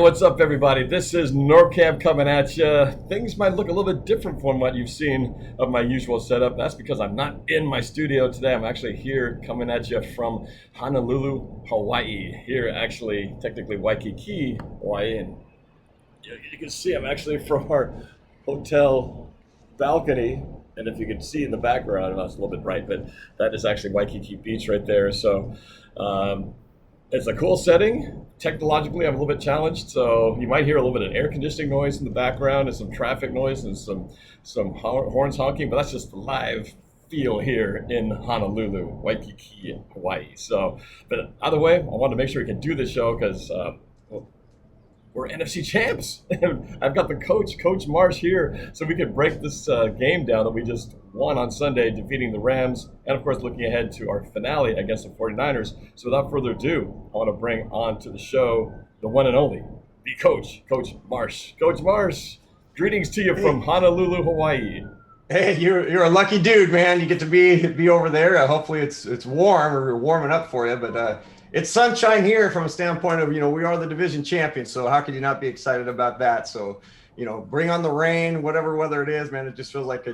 what's up, everybody? This is NorbCam coming at you. Things might look a little bit different from what you've seen of my usual setup. That's because I'm not in my studio today. I'm actually here coming at you from Honolulu, Hawaii. Here, actually, technically Waikiki, Hawaii. And you can see I'm actually from our hotel balcony. And if you can see in the background, well, it's a little bit bright, but that is actually Waikiki Beach right there. So, it's a cool setting. Technologically, I'm a little bit challenged, so you might hear a little bit of air conditioning noise in the background and some traffic noise and some horns honking, but that's just the live feel here in Honolulu, Waikiki, Hawaii. So, but either way, I wanted to make sure we can do this show because we're NFC champs. I've got the Coach Marsh here, so we could break this game down that we just won on Sunday, defeating the Rams, and of course looking ahead to our finale against the 49ers. So without further ado, I want to bring on to the show the one and only, the Coach Marsh. Coach Marsh, greetings to you from Honolulu, Hawaii. Hey, you're a lucky dude, man. You get to be over there. Hopefully it's warm or warming up for you, but it's sunshine here from a standpoint of, we are the division champions. So how could you not be excited about that? So, bring on the rain, whatever weather it is, man. It just feels like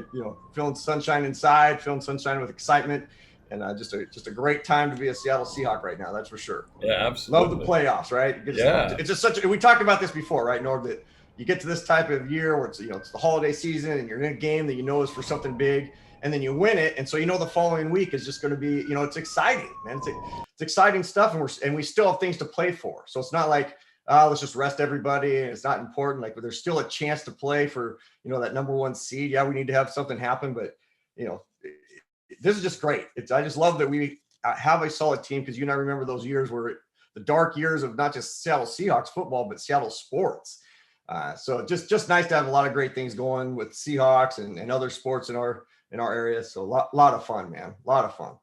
feeling sunshine inside, feeling sunshine with excitement, and just a great time to be a Seattle Seahawk right now. That's for sure. Yeah, absolutely. Love the playoffs, right? It's just we talked about this before, right, Norb? That you get to this type of year where it's it's the holiday season and you're in a game that is for something big, and then you win it, and so the following week is just going to be it's exciting, man. It's exciting stuff, and we still have things to play for. So it's not like let's just rest everybody and it's not important. Like, but there's still a chance to play for that number one seed. Yeah, we need to have something happen, but this is just great. I just love that we have a solid team, because I remember those years where the dark years of not just Seattle Seahawks football but Seattle sports. So just nice to have a lot of great things going with Seahawks and other sports in our area. So a lot of fun, man. A lot of fun.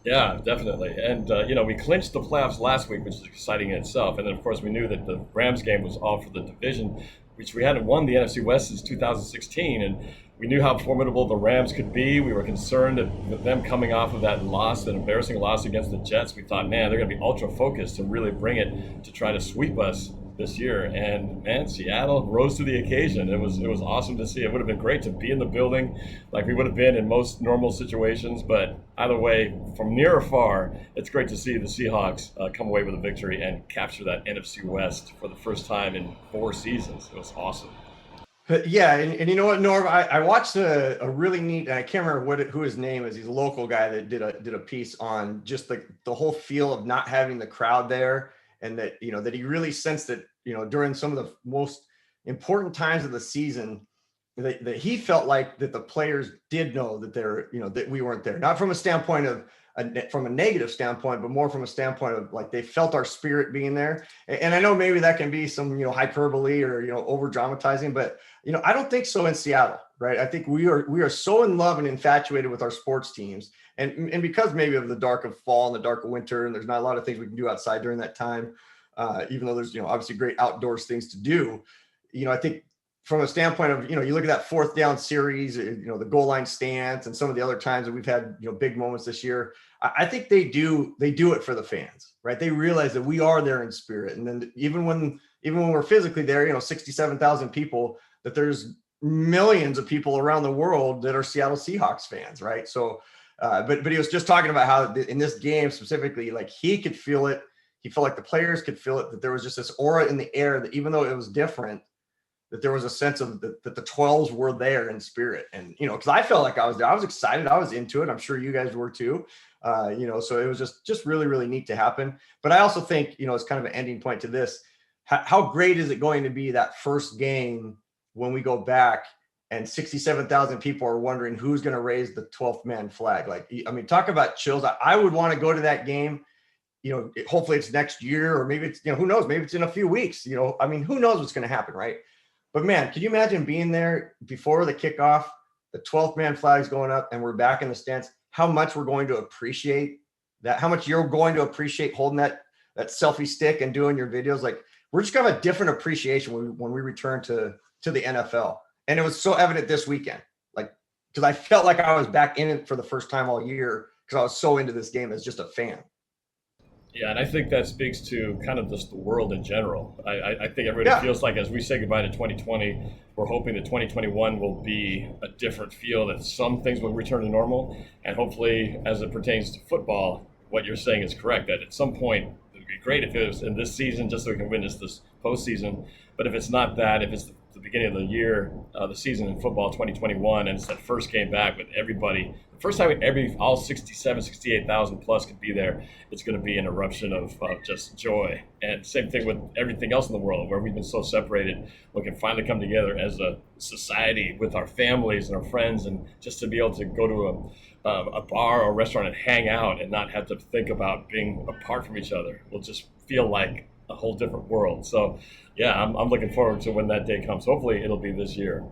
Yeah, definitely. And, we clinched the playoffs last week, which is exciting in itself. And then, of course, we knew that the Rams game was all for the division, which we hadn't won the NFC West since 2016. And we knew how formidable the Rams could be. We were concerned that with them coming off of that embarrassing loss against the Jets, we thought, man, they're going to be ultra focused and really bring it to try to sweep us this year. And man, Seattle rose to the occasion. It was awesome to see. It would have been great to be in the building like we would have been in most normal situations, but either way, from near or far, it's great to see the Seahawks come away with a victory and capture that NFC West for the first time in 4 seasons. It was awesome. Yeah, and you know what, Norb, I watched a really neat, and I can't remember who his name is. He's a local guy that did a piece on just the whole feel of not having the crowd there. And that, that he really sensed that, during some of the most important times of the season, that he felt like that the players did know that that we weren't there. Not from a standpoint of, from a negative standpoint, but more from a standpoint of like they felt our spirit being there. And I know maybe that can be some, hyperbole or, over dramatizing, but, I don't think so in Seattle, right? I think we are so in love and infatuated with our sports teams. And because maybe of the dark of fall and the dark of winter, and there's not a lot of things we can do outside during that time, even though there's, obviously great outdoors things to do, I think from a standpoint of, you look at that 4th down series, the goal line stance and some of the other times that we've had, big moments this year, I think they do it for the fans, right? They realize that we are there in spirit. And then even when we're physically there, 67,000 people, that there's millions of people around the world that are Seattle Seahawks fans, right? So, but he was just talking about how in this game specifically, like he could feel it. He felt like the players could feel it, that there was just this aura in the air that even though it was different, that there was a sense of that the 12s were there in spirit. And, because I felt like I was there. I was excited. I was into it. I'm sure you guys were too. So it was just really, really neat to happen. But I also think, it's kind of an ending point to this. How great is it going to be that first game when we go back and 67,000 people are wondering who's going to raise the 12th man flag? Like, I mean, talk about chills. I would want to go to that game. Hopefully it's next year, or maybe it's, who knows, maybe it's in a few weeks, I mean, who knows what's going to happen, right? But man, could you imagine being there before the kickoff, the 12th man flag's going up and we're back in the stands, how much we're going to appreciate that, how much you're going to appreciate holding that selfie stick and doing your videos. Like, we're just going to have a different appreciation when we return to the NFL. And it was so evident this weekend, like, because I felt like I was back in it for the first time all year because I was so into this game as just a fan. Yeah, and I think that speaks to kind of just the world in general. I think everybody feels like as we say goodbye to 2020, we're hoping that 2021 will be a different feel, that some things will return to normal. And hopefully, as it pertains to football, what you're saying is correct, that at some point, it would be great if it was in this season, just so we can witness this postseason. But if it's not that, if it's the beginning of the year, the season in football 2021, and it's that first game back with everybody, the first time all 67, 68,000 plus could be there, it's going to be an eruption of just joy. And same thing with everything else in the world, where we've been so separated. We can finally come together as a society with our families and our friends, and just to be able to go to a bar or a restaurant and hang out and not have to think about being apart from each other. We'll just feel like a whole different world. So, yeah, I'm looking forward to when that day comes. Hopefully, it'll be this year.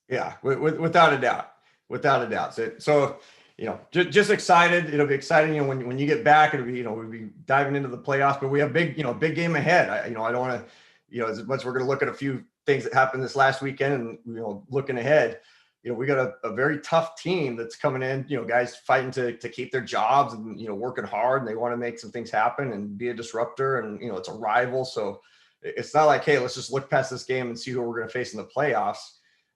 Yeah, without a doubt, without a doubt. So just excited. It'll be exciting. When you get back, it'll be, we'll be diving into the playoffs. But we have big game ahead. I don't want to, as much we're going to look at a few things that happened this last weekend, and looking ahead. We got a very tough team that's coming in, guys fighting to keep their jobs and, working hard, and they want to make some things happen and be a disruptor. And, it's a rival. So it's not like, hey, let's just look past this game and see who we're going to face in the playoffs.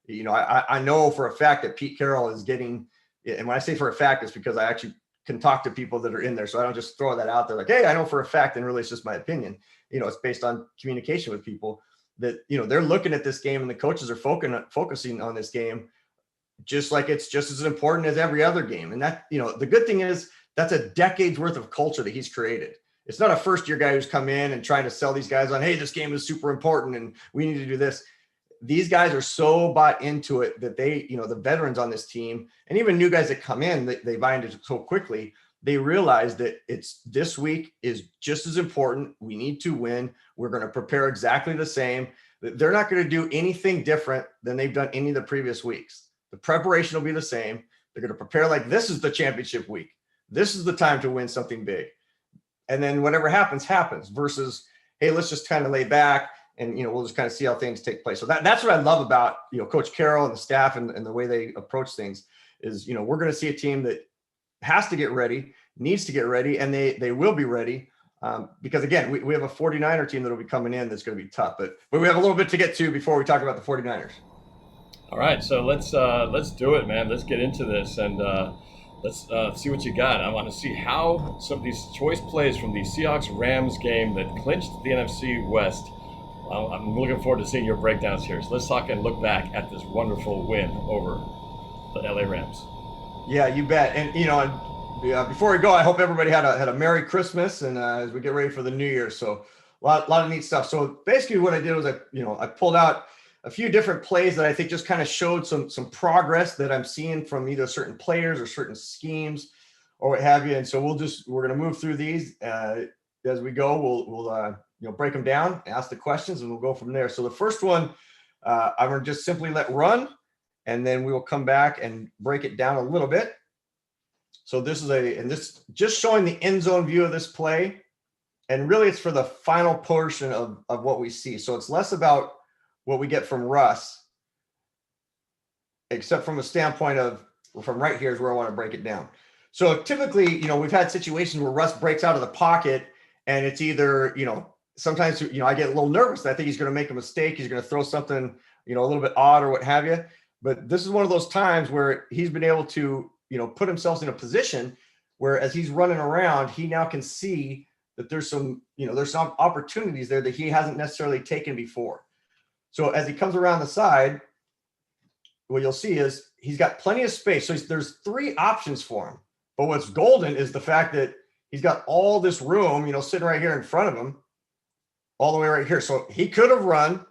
I know for a fact that Pete Carroll is getting, and when I say for a fact, it's because I actually can talk to people that are in there. So I don't just throw that out there like, hey, I know for a fact, and really it's just my opinion. It's based on communication with people that, they're looking at this game, and the coaches are focusing on this game just like it's just as important as every other game. And that, the good thing is that's a decade's worth of culture that he's created. It's not a first-year guy who's come in and trying to sell these guys on, hey, this game is super important and we need to do this. These guys are so bought into it that they, the veterans on this team, and even new guys that come in, they buy into it so quickly. They realize that this week is just as important. We need to win. We're going to prepare exactly the same. They're not going to do anything different than they've done any of the previous weeks. The preparation will be the same. They're going to prepare like this is the championship week. This is the time to win something big. And then whatever happens versus, hey, let's just kind of lay back and, we'll just kind of see how things take place. So that's what I love about, Coach Carroll and the staff and the way they approach things is, we're going to see a team that has to get ready, needs to get ready, and they will be ready. Because again, we have a 49er team that'll be coming in that's going to be tough, but we have a little bit to get to before we talk about the 49ers. All right, so let's do it, man. Let's get into this, and let's see what you got. I want to see how some of these choice plays from the Seahawks-Rams game that clinched the NFC West. I'm looking forward to seeing your breakdowns here. So let's talk and look back at this wonderful win over the LA Rams. Yeah, you bet. And before we go, I hope everybody had a Merry Christmas, and as we get ready for the New Year. So a lot of neat stuff. So basically, what I did was I pulled out a few different plays that I think just kind of showed some progress that I'm seeing from either certain players or certain schemes or what have you. And so we're going to move through these as we go. We'll break them down, ask the questions, and we'll go from there. So the first one, I'm going to just simply let run, and then we will come back and break it down a little bit. So this is just showing the end zone view of this play. And really it's for the final portion of what we see. So it's less about what we get from Russ, except from a standpoint of from right here is where I want to break it down. So typically, we've had situations where Russ breaks out of the pocket, and it's either, sometimes, I get a little nervous. I think he's going to make a mistake. He's going to throw something, a little bit odd or what have you. But this is one of those times where he's been able to, put himself in a position where as he's running around, he now can see that there's some opportunities there that he hasn't necessarily taken before. So as he comes around the side, what you'll see is he's got plenty of space. So there's three options for him. But what's golden is the fact that he's got all this room, sitting right here in front of him, all the way right here. So he could have run.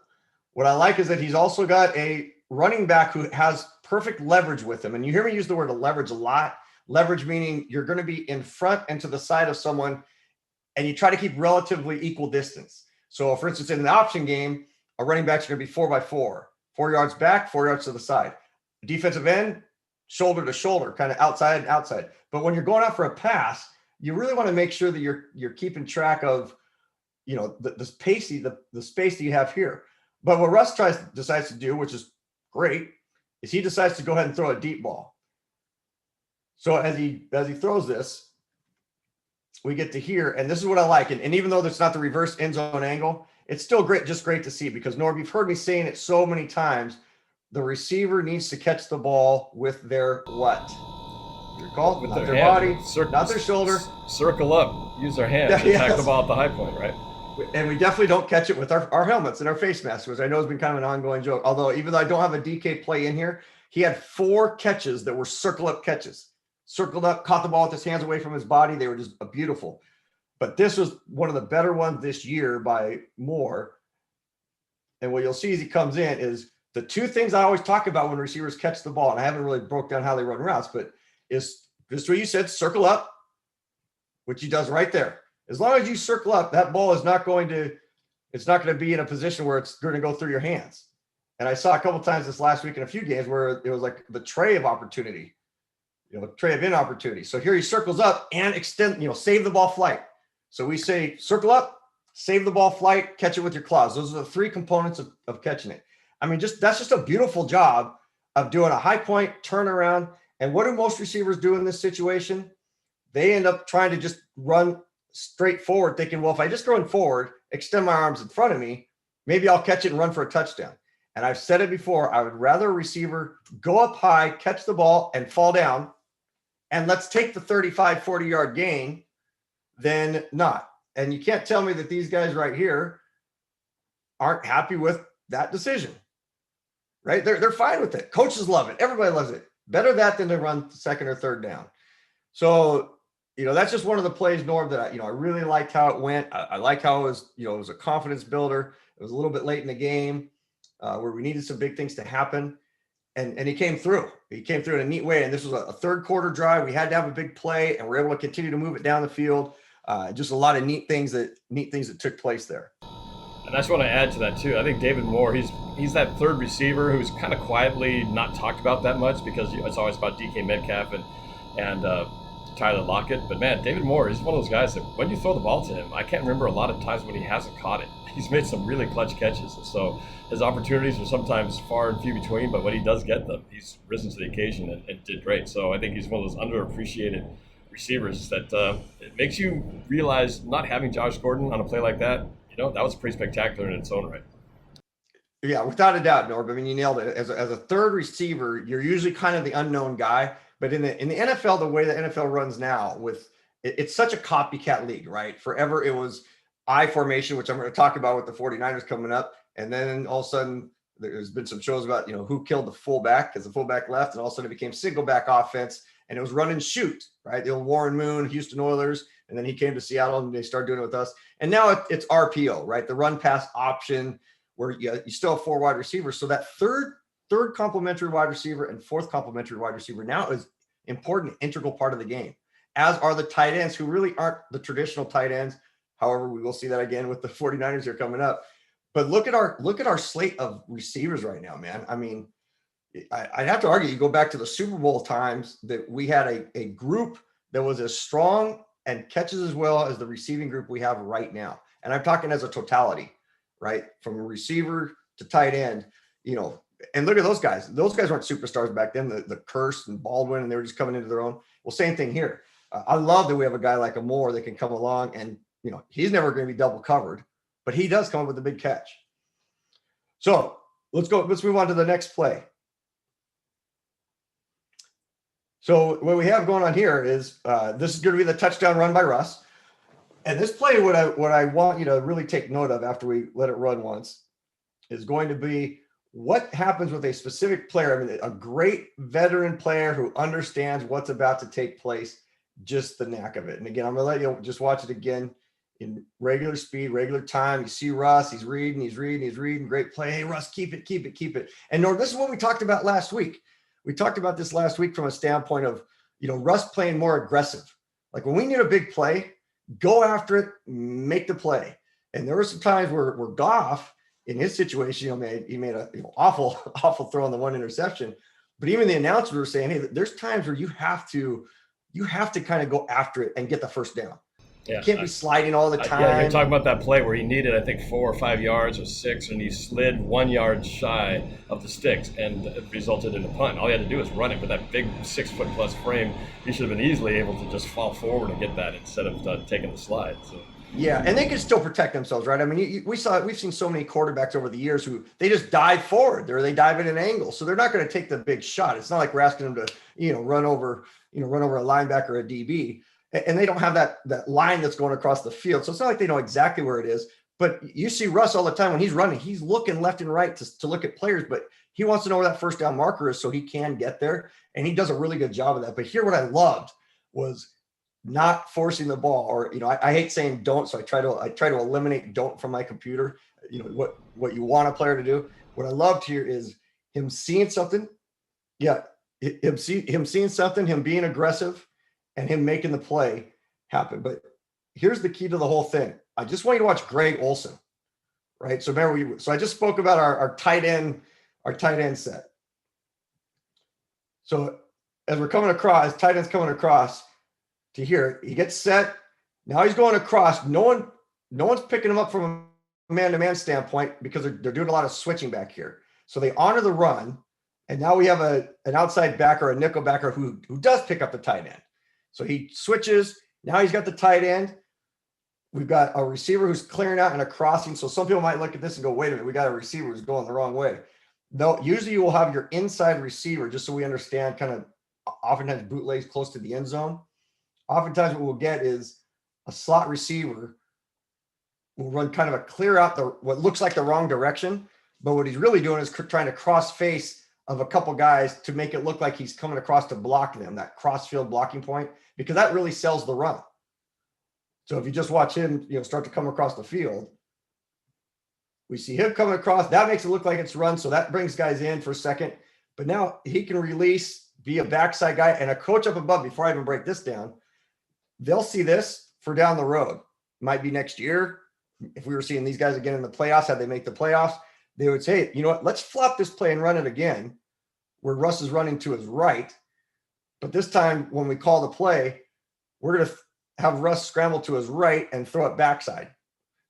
What I like is that he's also got a running back who has perfect leverage with him. And you hear me use the word leverage a lot. Leverage meaning you're going to be in front and to the side of someone, and you try to keep relatively equal distance. So for instance, in the option game, a running back's going to be 4x4, 4 yards back, 4 yards to the side. Defensive end, shoulder to shoulder, kind of outside and outside. But when you're going out for a pass, you really want to make sure that you're keeping track of, the space that you have here. But what Russ decides to do, which is great, is he decides to go ahead and throw a deep ball. So as he throws this, we get to hear, and this is what I like. And even though it's not the reverse end zone angle, it's still great, just great to see, because Norb, you've heard me saying it so many times. The receiver needs to catch the ball with their what? You recall? With Not their their hand, body, not their shoulder. Circle up, use their hands to attack the ball at the high point, right? And we definitely don't catch it with our helmets and our face masks, which I know has been kind of an ongoing joke. Although, even though I don't have a DK play in here, he had 4 catches that were circle up catches. Circled up, caught the ball with his hands away from his body. They were just beautiful. But this was one of the better ones this year by Moore. And what you'll see as he comes in is the 2 things I always talk about when receivers catch the ball, and I haven't really broke down how they run routes, but is just what you said, circle up, which he does right there. As long as you circle up, that ball is not going to, it's not going to be in a position where it's going to go through your hands. And I saw a couple of times this last week in a few games where it was like the tray of opportunity, tray of in opportunity. So here he circles up and extend, save the ball flight. So we say circle up, save the ball flight, catch it with your claws. Those are the 3 components of catching it. I mean, that's just a beautiful job of doing a high point turnaround. And what do most receivers do in this situation? They end up trying to just run straight forward, thinking, well, if I just run forward, extend my arms in front of me, maybe I'll catch it and run for a touchdown. And I've said it before, I would rather a receiver go up high, catch the ball, and fall down, and let's take the 35, 40-yard gain than not. And you can't tell me that these guys right here aren't happy with that decision, right? They're fine with it. Coaches love it. Everybody loves it. Better that than to run 2nd or 3rd down. So, that's just one of the plays, Norb, that I really liked how it went. I like how it was, it was a confidence builder. It was a little bit late in the game where we needed some big things to happen. And he came through. He came through in a neat way. And this was a 3rd quarter drive. We had to have a big play, and we're able to continue to move it down the field. Just a lot of neat things that took place there. And I just want to add to that too. I think David Moore, he's that 3rd receiver who's kind of quietly not talked about that much because it's always about DK Metcalf and Tyler Lockett. But man, David Moore is one of those guys that when you throw the ball to him, I can't remember a lot of times when he hasn't caught it. He's made some really clutch catches. And so his opportunities are sometimes far and few between, but when he does get them, he's risen to the occasion and did great. So I think he's one of those underappreciated receivers that it makes you realize not having Josh Gordon on a play like that, that was pretty spectacular in its own right. Yeah, without a doubt, Norb. I mean, you nailed it. As a 3rd receiver, you're usually kind of the unknown guy. But in the NFL, the way the NFL runs now, it's such a copycat league, right? Forever it was I formation, which I'm going to talk about with the 49ers coming up. And then all of a sudden there's been some shows about, who killed the fullback because the fullback left, and all of a sudden it became single back offense, and it was run and shoot, right? The old Warren Moon, Houston Oilers, and then he came to Seattle and they started doing it with us. And now it's RPO, right? The run pass option where you still have 4 wide receivers. So that third complementary wide receiver and 4th complementary wide receiver now is important, integral part of the game, as are the tight ends, who really aren't the traditional tight ends. However, we will see that again with the 49ers here coming up. But look at our slate of receivers right now, man. I mean, I'd have to argue, you go back to the Super Bowl times, that we had a group that was as strong and catches as well as the receiving group we have right now. And I'm talking as a totality, right? From a receiver to tight end, and look at those guys. Those guys weren't superstars back then, the Curse and Baldwin, and they were just coming into their own. Well, same thing here. I love that we have a guy like a Moore that can come along and, he's never going to be double covered, but he does come up with a big catch. So let's move on to the next play. So what we have going on here is this is going to be the touchdown run by Russ. And this play, what I want you to really take note of after we let it run once is going to be what happens with a specific player. I mean, a great veteran player who understands what's about to take place, just the knack of it. And again, I'm going to let you just watch it again in regular speed, regular time. You see Russ, he's reading. Great play. Hey, Russ, keep it. And Norb, this is what we talked about last week. We talked about this last week from a standpoint of, Russ playing more aggressive. Like when we need a big play, go after it, make the play. And there were some times where Goff, in his situation, he made a awful throw on the 1 interception. But even the announcers were saying, hey, there's times where you have to kind of go after it and get the first down. You can't be sliding all the time. Yeah, you're talking about that play where he needed, I think, 4 or 5 yards or 6, and he slid 1 yard shy of the sticks, and it resulted in a punt. All he had to do was run it with that big 6-foot-plus frame. He should have been easily able to just fall forward and get that instead of taking the slide. So. Yeah, and they can still protect themselves, right? I mean, we've seen so many quarterbacks over the years who they just dive forward, or they dive at an angle, so they're not going to take the big shot. It's not like we're asking them to, run over a linebacker or a DB, and they don't have that line that's going across the field. So it's not like they know exactly where it is. But you see Russ all the time when he's running, he's looking left and right to look at players, but he wants to know where that first down marker is so he can get there, and he does a really good job of that. But here, what I loved was not forcing the ball, or I hate saying don't, so I try to eliminate don't from my computer. What you want a player to do. What I loved here is him seeing something, him seeing something, him being aggressive, and him making the play happen. But here's the key to the whole thing. I just want you to watch Greg Olsen, right? So remember, I just spoke about our tight end set. So as we're coming across, tight end's coming across to here, he gets set. Now he's going across. No one's picking him up from a man-to-man standpoint because they're doing a lot of switching back here. So they honor the run, and now we have an outside backer, a nickel backer who does pick up the tight end. So he switches. Now he's got the tight end. We've got a receiver who's clearing out and a crossing. So some people might look at this and go, wait a minute, we got a receiver who's going the wrong way. No, usually you will have your inside receiver, just so we understand, kind of oftentimes bootlegs close to the end zone. Oftentimes what we'll get is a slot receiver will run kind of a clear out what looks like the wrong direction, but what he's really doing is trying to cross face of a couple guys to make it look like he's coming across to block them, that cross field blocking point, because that really sells the run. So if you just watch him, start to come across the field, we see him coming across. That makes it look like it's run, so that brings guys in for a second. But now he can release, be a backside guy, and a coach up above, before I even break this down, they'll see this for down the road. Might be next year. If we were seeing these guys again in the playoffs, how they make the playoffs, they would say, you know what, let's flop this play and run it again where Russ is running to his right. But this time when we call the play, we're going to have Russ scramble to his right and throw it backside.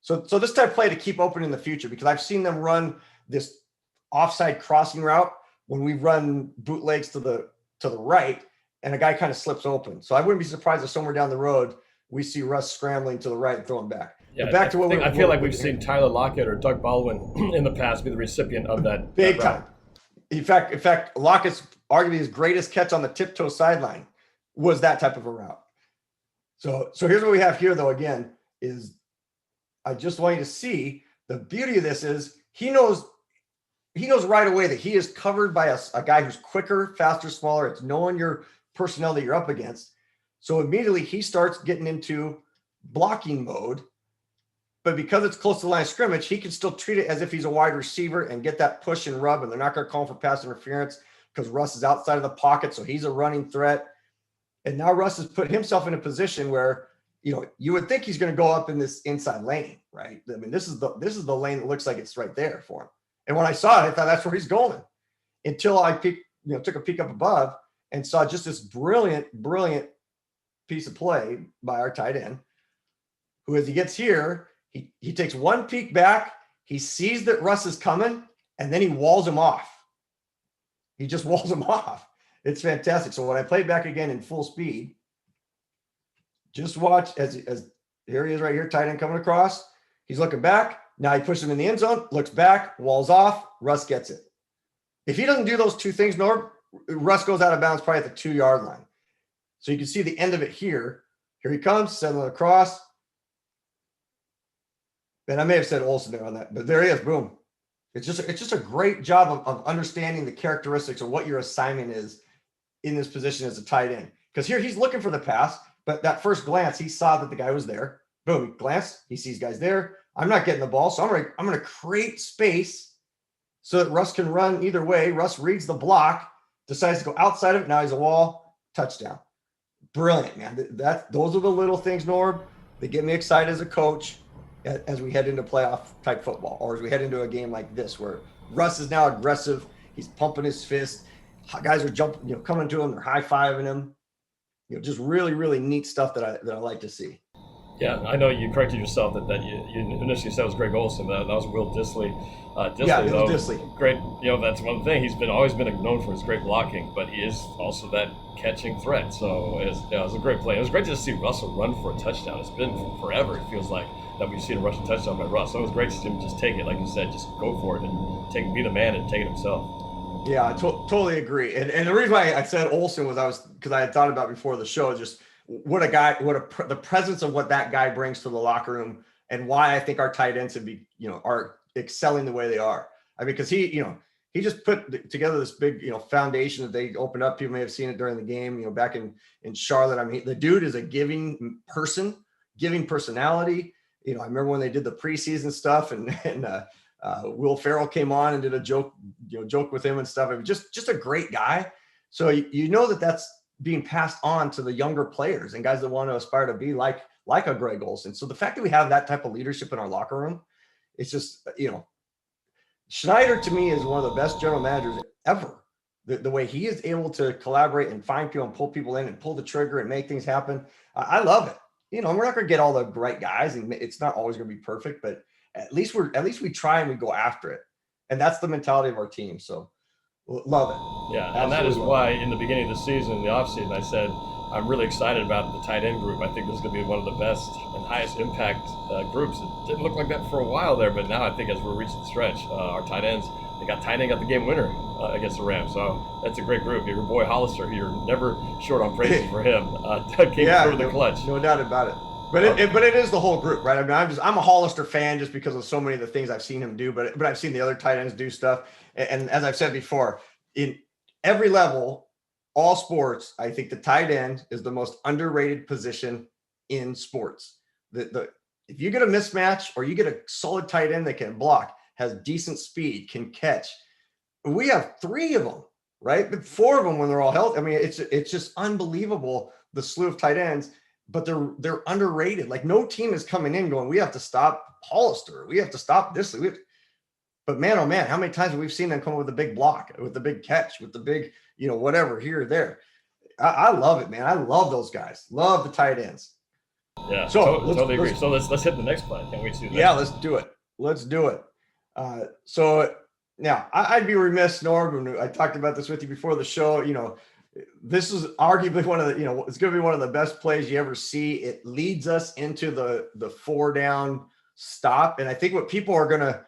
So this type of play to keep open in the future, because I've seen them run this offside crossing route when we run bootlegs to the right, and a guy kind of slips open. So I wouldn't be surprised if somewhere down the road we see Russ scrambling to the right and throwing back. Yeah, back to I feel like we've seen Tyler Lockett or Doug Baldwin in the past be the recipient of that big time. In fact, Lockett's arguably his greatest catch on the tiptoe sideline was that type of a route. So here's what we have here, though. Again, is I just want you to see the beauty of this is he knows right away that he is covered by a guy who's quicker, faster, smaller. It's knowing your personnel that you're up against. So immediately he starts getting into blocking mode. But because it's close to the line of scrimmage, he can still treat it as if he's a wide receiver and get that push and rub, and they're not going to call him for pass interference because Russ is outside of the pocket, so he's a running threat. And now Russ has put himself in a position where, you would think he's going to go up in this inside lane, right? I mean, this is the lane that looks like it's right there for him. And when I saw it, I thought that's where he's going, until I took a peek up above and saw just this brilliant piece of play by our tight end, who, as he gets here, he takes one peek back, he sees that Russ is coming, and then he walls him off. He just walls him off. It's fantastic. So when I play back again in full speed, just watch as here he is right here, tight end coming across. He's looking back. Now he pushes him in the end zone, looks back, walls off, Russ gets it. If he doesn't do those two things, Norb, Russ goes out of bounds probably at the 2-yard line. So you can see the end of it here. Here he comes, settling across. And I may have said Olsen there on that, but there he is, boom. It's just a great job of understanding the characteristics of what your assignment is in this position as a tight end. Because here he's looking for the pass, but that first glance, he saw that the guy was there. Boom, he glanced, he sees guys there. I'm not getting the ball, so I'm going to create space so that Russ can run either way. Russ reads the block, decides to go outside of it. Now he's a wall, touchdown. Brilliant, man. Those are the little things, Norb, that get me excited as a coach as we head into playoff type football, or as we head into a game like this where Russ is now aggressive. He's pumping his fist. Guys are jumping, coming to him. They're high-fiving him. Just really, really neat stuff that I like to see. Yeah, I know you corrected yourself that you initially said it was Greg Olson. That was Will Disley. Yeah, Disley, it was though, Disley. great. That's one thing. He's been always been known for his great blocking, but he is also that catching threat. So it was a great play. It was great to see Russell run for a touchdown. It's been forever. It feels like that we've seen a rushing touchdown by Russ. So it was great to see him just take it, like you said, just go for it and be the man and take it himself. Yeah, I totally agree. And the reason why I said Olsen was because I had thought about before the show, just what a guy, the presence of what that guy brings to the locker room, and why I think our tight ends are excelling the way they are. I mean, because he just put together this big, foundation that they opened up. People may have seen it during the game, back in Charlotte. I mean, the dude is a giving person, giving personality. I remember when they did the preseason stuff and Will Ferrell came on and did a joke with him and stuff. I mean, just a great guy. So that's being passed on to the younger players and guys that want to aspire to be like a Greg Olson. So the fact that we have that type of leadership in our locker room, it's just, Schneider to me is one of the best general managers ever. The way he is able to collaborate and find people and pull people in and pull the trigger and make things happen. I love it. We're not going to get all the right guys, and it's not always going to be perfect, but at least we try and we go after it. And that's the mentality of our team. So love it. Yeah. And that is why in the beginning of the season, in the offseason, I said, I'm really excited about the tight end group. I think this is going to be one of the best and highest impact groups. It didn't look like that for a while there, but now I think as we're reaching the stretch, our tight ends, they got tight end got the game winner against the Rams. So that's a great group. Your boy Hollister, you're never short on praises for him. Came through the clutch. No doubt about it. But it is the whole group, right? I mean, I'm a Hollister fan just because of so many of the things I've seen him do, but I've seen the other tight ends do stuff. And as I've said before, in every level, all sports, I think the tight end is the most underrated position in sports. If you get a mismatch or you get a solid tight end that can block, has decent speed, can catch, we have 3 of them, right? But 4 of them when they're all healthy. I mean, it's just unbelievable, the slew of tight ends. But they're underrated. Like, no team is coming in going, we have to stop Hollister. We have to stop this. But man, oh man, how many times have we seen them come with a big block, with the big catch, with the big, whatever here or there. I love it, man. I love those guys. Love the tight ends. Yeah, so totally agree. So let's hit the next play. Can't wait to see that. Yeah, let's do it. So now I'd be remiss, Norb, when I talked about this with you before the show, this is arguably one of the, it's going to be one of the best plays you ever see. It leads us into the 4 down stop. And I think what people are going to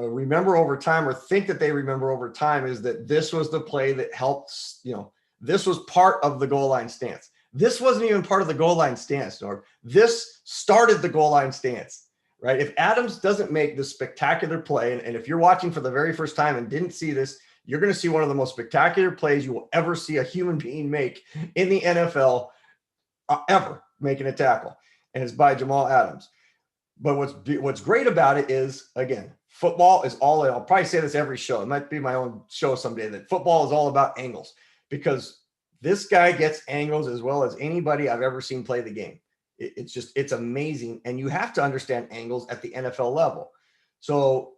remember over time, or think that they remember over time, is that this was the play that helped, this was part of the goal line stance. This wasn't even part of the goal line stance, Norb. This started the goal line stance, right? If Adams doesn't make this spectacular play, and if you're watching for the very first time and didn't see this, you're going to see one of the most spectacular plays you will ever see a human being make in the NFL, ever making a tackle. And it's by Jamal Adams. But what's great about it is, again, football is I'll probably say this every show. It might be my own show someday, that football is all about angles, because this guy gets angles as well as anybody I've ever seen play the game. It's amazing. And you have to understand angles at the NFL level. So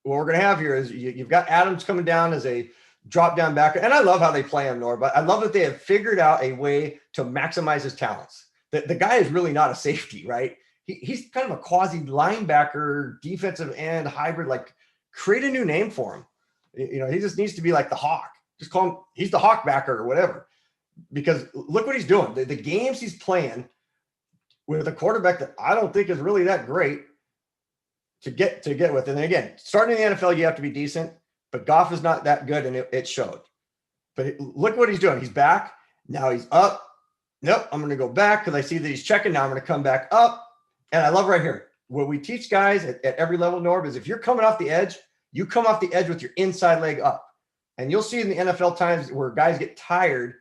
what we're going to have here is you've got Adams coming down as a drop down backer. And I love how they play him, Norb, but I love that they have figured out a way to maximize his talents. The guy is really not a safety, right? He's kind of a quasi linebacker, defensive end hybrid. Like, create a new name for him. He just needs to be like the Hawk. Just call him, he's the Hawk backer or whatever, because look what he's doing. The games he's playing with a quarterback that I don't think is really that great to get with. And then again, starting in the NFL, you have to be decent, but Goff is not that good, and it showed. But look what he's doing. He's back. Now he's up. Nope, I'm going to go back because I see that he's checking. Now I'm going to come back up. And I love right here, what we teach guys at every level, Norb, is if you're coming off the edge, you come off the edge with your inside leg up. And you'll see in the NFL times where guys get tired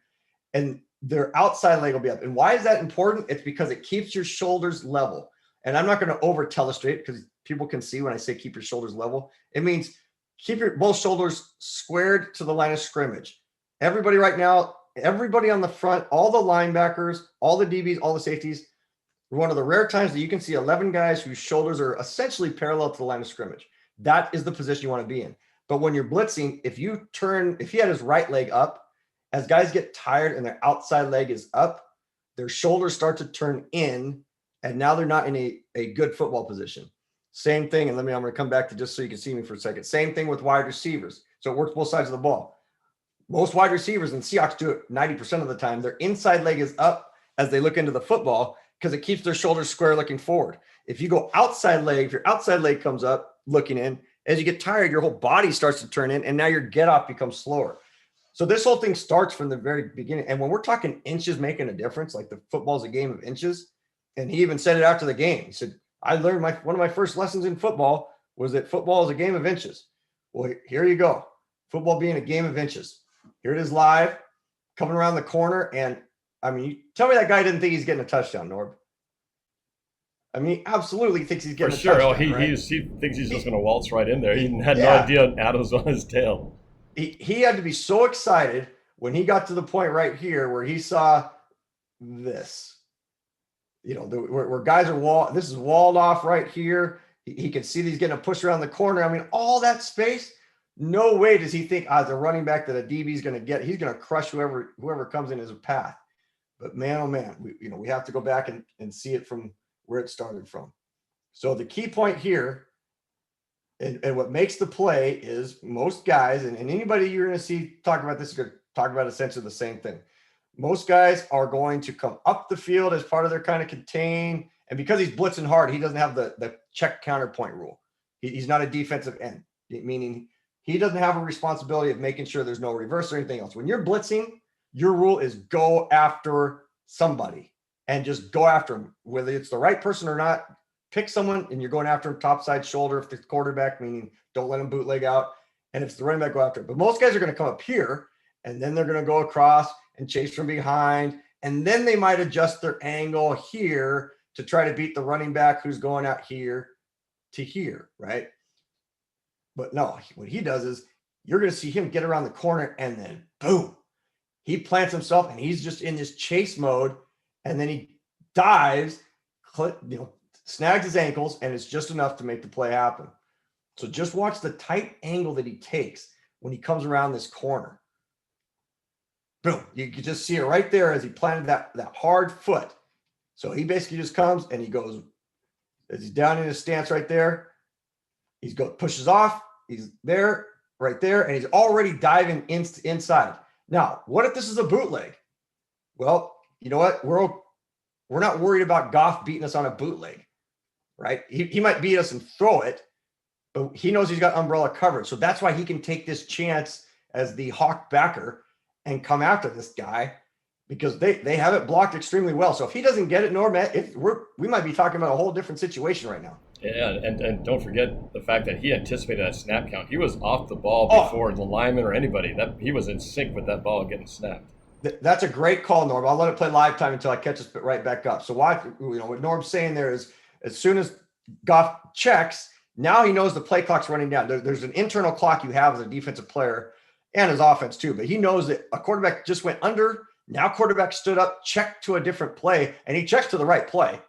and their outside leg will be up. And why is that important? It's because it keeps your shoulders level. And I'm not going to over telestrate, because people can see when I say keep your shoulders level. It means keep your both shoulders squared to the line of scrimmage. Everybody right now, everybody on the front, all the linebackers, all the DBs, all the safeties, one of the rare times that you can see 11 guys whose shoulders are essentially parallel to the line of scrimmage. That is the position you want to be in. But when you're blitzing, if he had his right leg up, as guys get tired and their outside leg is up, their shoulders start to turn in and now they're not in a good football position. Same thing, and I'm going to come back to just so you can see me for a second. Same thing with wide receivers. So it works both sides of the ball. Most wide receivers, and Seahawks do it 90% of the time, their inside leg is up as they look into the football because it keeps their shoulders square looking forward. If you go outside leg, if your outside leg comes up looking in, as you get tired, your whole body starts to turn in, and now your get off becomes slower. So this whole thing starts from the very beginning. And when we're talking inches making a difference, like the football's a game of inches, and he even said it after the game. He said, I learned one of my first lessons in football was that football is a game of inches. Well, here you go. Football being a game of inches. Here it is live, coming around the corner. And I mean, tell me that guy didn't think he's getting a touchdown, Norb. I mean, he absolutely thinks he's getting a touchdown. For sure. He thinks he's just going to waltz right in there. He had no idea Adams on his tail. He had to be so excited when he got to the point right here where he saw this. You know, where guys are this is walled off right here. He can see that he's getting a push around the corner. I mean, all that space. No way does he think as a running back that a DB is going to get. He's going to crush whoever comes in his path. But man, oh man, we have to go back and see it from where it started from. So the key point here, and what makes the play is most guys, and anybody you're going to see talk about this is going to talk about essentially the same thing. Most guys are going to come up the field as part of their kind of contain. And because he's blitzing hard, he doesn't have the check counterpoint rule. He's not a defensive end, meaning he doesn't have a responsibility of making sure there's no reverse or anything else. When you're blitzing, your rule is go after somebody and just go after him, whether it's the right person or not. Pick someone and you're going after him topside shoulder. If the quarterback, meaning don't let him bootleg out. And if it's the running back, go after him. But most guys are going to come up here and then they're going to go across and chase from behind. And then they might adjust their angle here to try to beat the running back who's going out here to here, right? But no, what he does is you're going to see him get around the corner and then boom, he plants himself and he's just in this chase mode. And then he dives, snags his ankles, and it's just enough to make the play happen. So just watch the tight angle that he takes when he comes around this corner. Boom. You can just see it right there as he planted that hard foot. So he basically just comes and he goes, as he's down in his stance right there, pushes off. He's there, right there, and he's already diving inside. Now, what if this is a bootleg? Well, you know what? We're not worried about Goff beating us on a bootleg, right? He might beat us and throw it, but he knows he's got umbrella coverage. So that's why he can take this chance as the Hawk backer and come after this guy because they have it blocked extremely well. So if he doesn't get it, we might be talking about a whole different situation right now. Yeah, and don't forget the fact that he anticipated that snap count. He was off the ball before the lineman or anybody. That he was in sync with that ball getting snapped. That's a great call, Norb. I'll let it play live time until I catch us right back up. So what Norb's saying there is as soon as Goff checks, now he knows the play clock's running down. There's an internal clock you have as a defensive player and his offense too, but he knows that a quarterback just went under. Now quarterback stood up, checked to a different play, and he checks to the right play.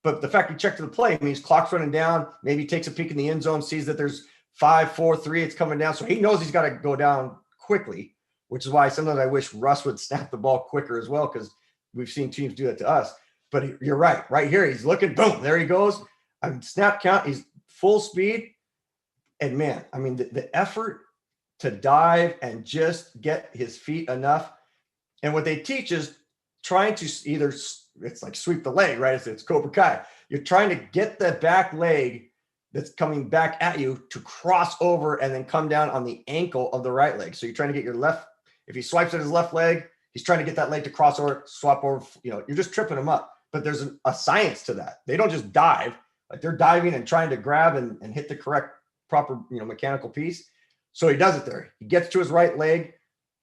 But the fact he checked to the play means clock's running down. Maybe he takes a peek in the end zone, sees that there's 5, 4, 3, it's coming down. So he knows he's got to go down quickly, which is why sometimes I wish Russ would snap the ball quicker as well, because we've seen teams do that to us. But you're right. Right here, he's looking, boom, there he goes. Snap count, he's full speed. And man, I mean, the effort to dive and just get his feet enough. And what they teach is trying to either, it's like sweep the leg, right? It's Cobra Kai. You're trying to get the back leg that's coming back at you to cross over and then come down on the ankle of the right leg. So you're trying to get your left, if he swipes at his left leg, he's trying to get that leg to cross over, swap over, you're just tripping him up. But there's a science to that. They don't just dive, like they're diving and trying to grab and hit the correct, proper, mechanical piece. So he does it there. He gets to his right leg,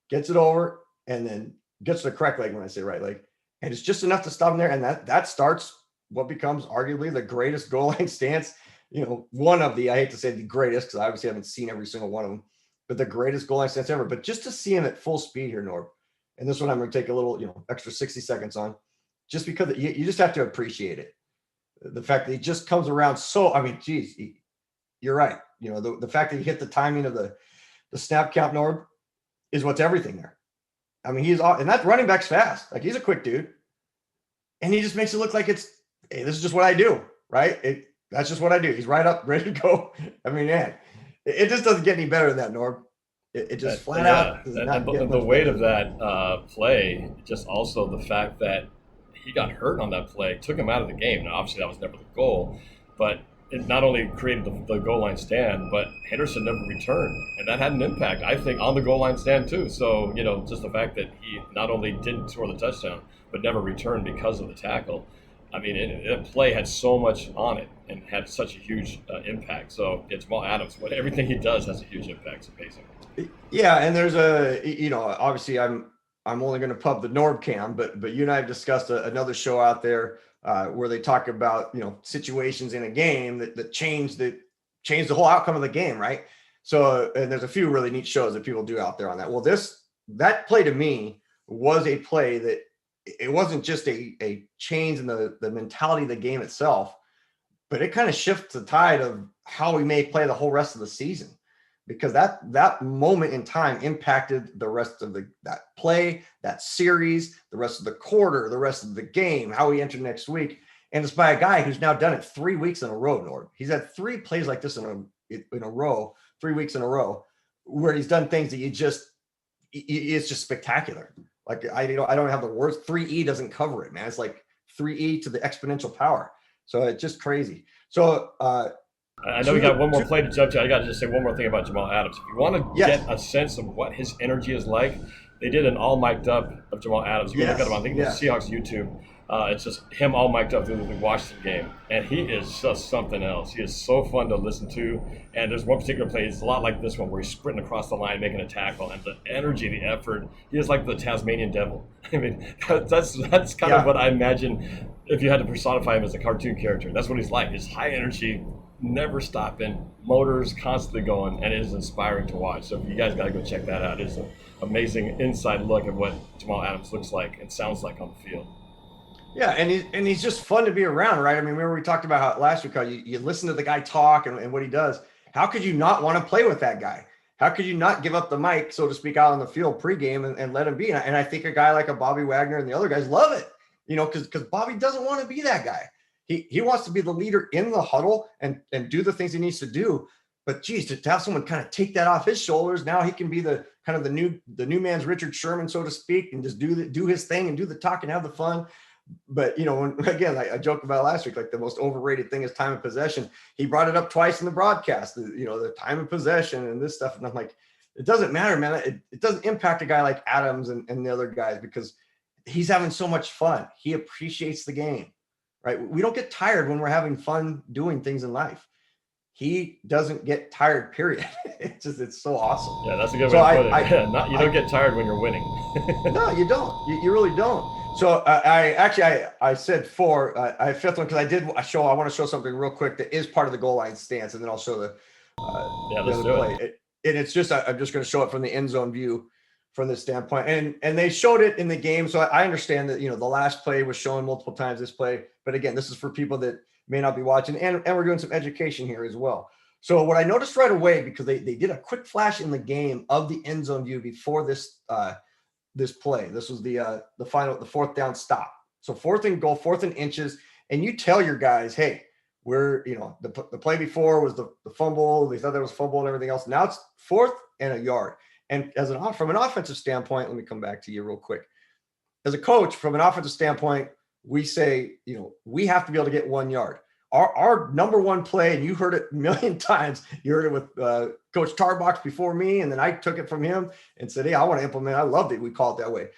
gets it over, and then gets to the correct leg when I say right leg. And it's just enough to stop him there. And that starts what becomes arguably the greatest goal line stance. One of I hate to say the greatest, because I obviously haven't seen every single one of them, but the greatest goal line stance ever. But just to see him at full speed here, Norb, and this one I'm going to take a little, extra 60 seconds on, just because you just have to appreciate it. The fact that he just comes around geez, you're right. The fact that he hit the timing of the snap count, Norb, is what's everything there. I mean, and that running back's fast. Like, he's a quick dude. And he just makes it look like it's hey, this is just what I do, right? That's just what I do. He's right up, ready to go. I mean, man, it just doesn't get any better than that, Norb. It just flat out does not get the much weight better of that play, just also the fact that he got hurt on that play, took him out of the game. Now, obviously, that was never the goal, but it not only created the goal line stand, but Henderson never returned, and that had an impact, I think, on the goal line stand too. So, just the fact that he not only didn't score the touchdown, but never returned because of the tackle. I mean, that play had so much on it and had such a huge impact. So, Jamal Adams, everything he does has a huge impact. It's amazing. Yeah, and there's obviously I'm only going to pub the NorbCam, but you and I have discussed another show out there where they talk about situations in a game that change the whole outcome of the game, right? So, and there's a few really neat shows that people do out there on that. Well, that play to me was a play that it wasn't just a change in the mentality of the game itself, but it kind of shifts the tide of how we may play the whole rest of the season. Because that moment in time impacted the rest of that play, that series, the rest of the quarter, the rest of the game, how we enter next week. And it's by a guy who's now done it 3 weeks in a row, Norb. He's had 3 plays like this in a row, 3 weeks in a row, where he's done things that it's just spectacular. Like I don't have the words. 3E doesn't cover it, man. It's like 3E to the exponential power. So it's just crazy. So I know we got one more play to jump to. I got to just say one more thing about Jamal Adams. If you want to get a sense of what his energy is like, they did an all mic'd up of Jamal Adams. You can look at him. I think it's Seahawks YouTube. It's just him all mic'd up through the Washington game, and he is just something else. He is so fun to listen to. And there's one particular play. It's a lot like this one where he's sprinting across the line, making a tackle, and the energy, the effort. He is like the Tasmanian devil. I mean, that's kind of what I imagine if you had to personify him as a cartoon character. That's what he's like. His high energy, never stopping, motors constantly going, and it is inspiring to watch. So you guys got to go check that out. It's an amazing inside look at what Jamal Adams looks like and sounds like on the field. Yeah, and he's just fun to be around, right? I mean, remember we talked about how last week how you listen to the guy talk and what he does. How could you not want to play with that guy? How could you not give up the mic, so to speak, out on the field pregame and let him be? And I think a guy like a Bobby Wagner and the other guys love it, because Bobby doesn't want to be that guy. He wants to be the leader in the huddle and do the things he needs to do. But geez, to have someone kind of take that off his shoulders, now he can be the kind of the new man's Richard Sherman, so to speak, and just do his thing and do the talk and have the fun. But again, like I joked about last week, like the most overrated thing is time of possession. He brought it up twice in the broadcast, the time of possession and this stuff. And I'm like, it doesn't matter, man. It doesn't impact a guy like Adams and the other guys because he's having so much fun. He appreciates the game. Right? We don't get tired when we're having fun doing things in life. He doesn't get tired, period. It's so awesome. Yeah, that's a good way to put it. You don't get tired when you're winning. No, you don't. You really don't. So I said 4. I have 5th one because I want to show something real quick that is part of the goal line stance, and then I'll show the let's do play. And it's just I'm just going to show it from the end zone view from this standpoint. And they showed it in the game. So I understand that, the last play was shown multiple times this play. But again, this is for people that may not be watching. And we're doing some education here as well. So what I noticed right away, because they did a quick flash in the game of the end zone view before this play. This was the 4th down stop. So 4th and goal, 4th and inches. And you tell your guys, hey, we're, the play before was the fumble. They thought there was fumble and everything else. Now it's 4th and a yard. And from an offensive standpoint, let me come back to you real quick. As a coach, from an offensive standpoint, we say, we have to be able to get 1 yard. Our number one play, and you heard it a million times. You heard it with Coach Tarbox before me, and then I took it from him and said, hey, I want to implement. I loved it. We called it that way.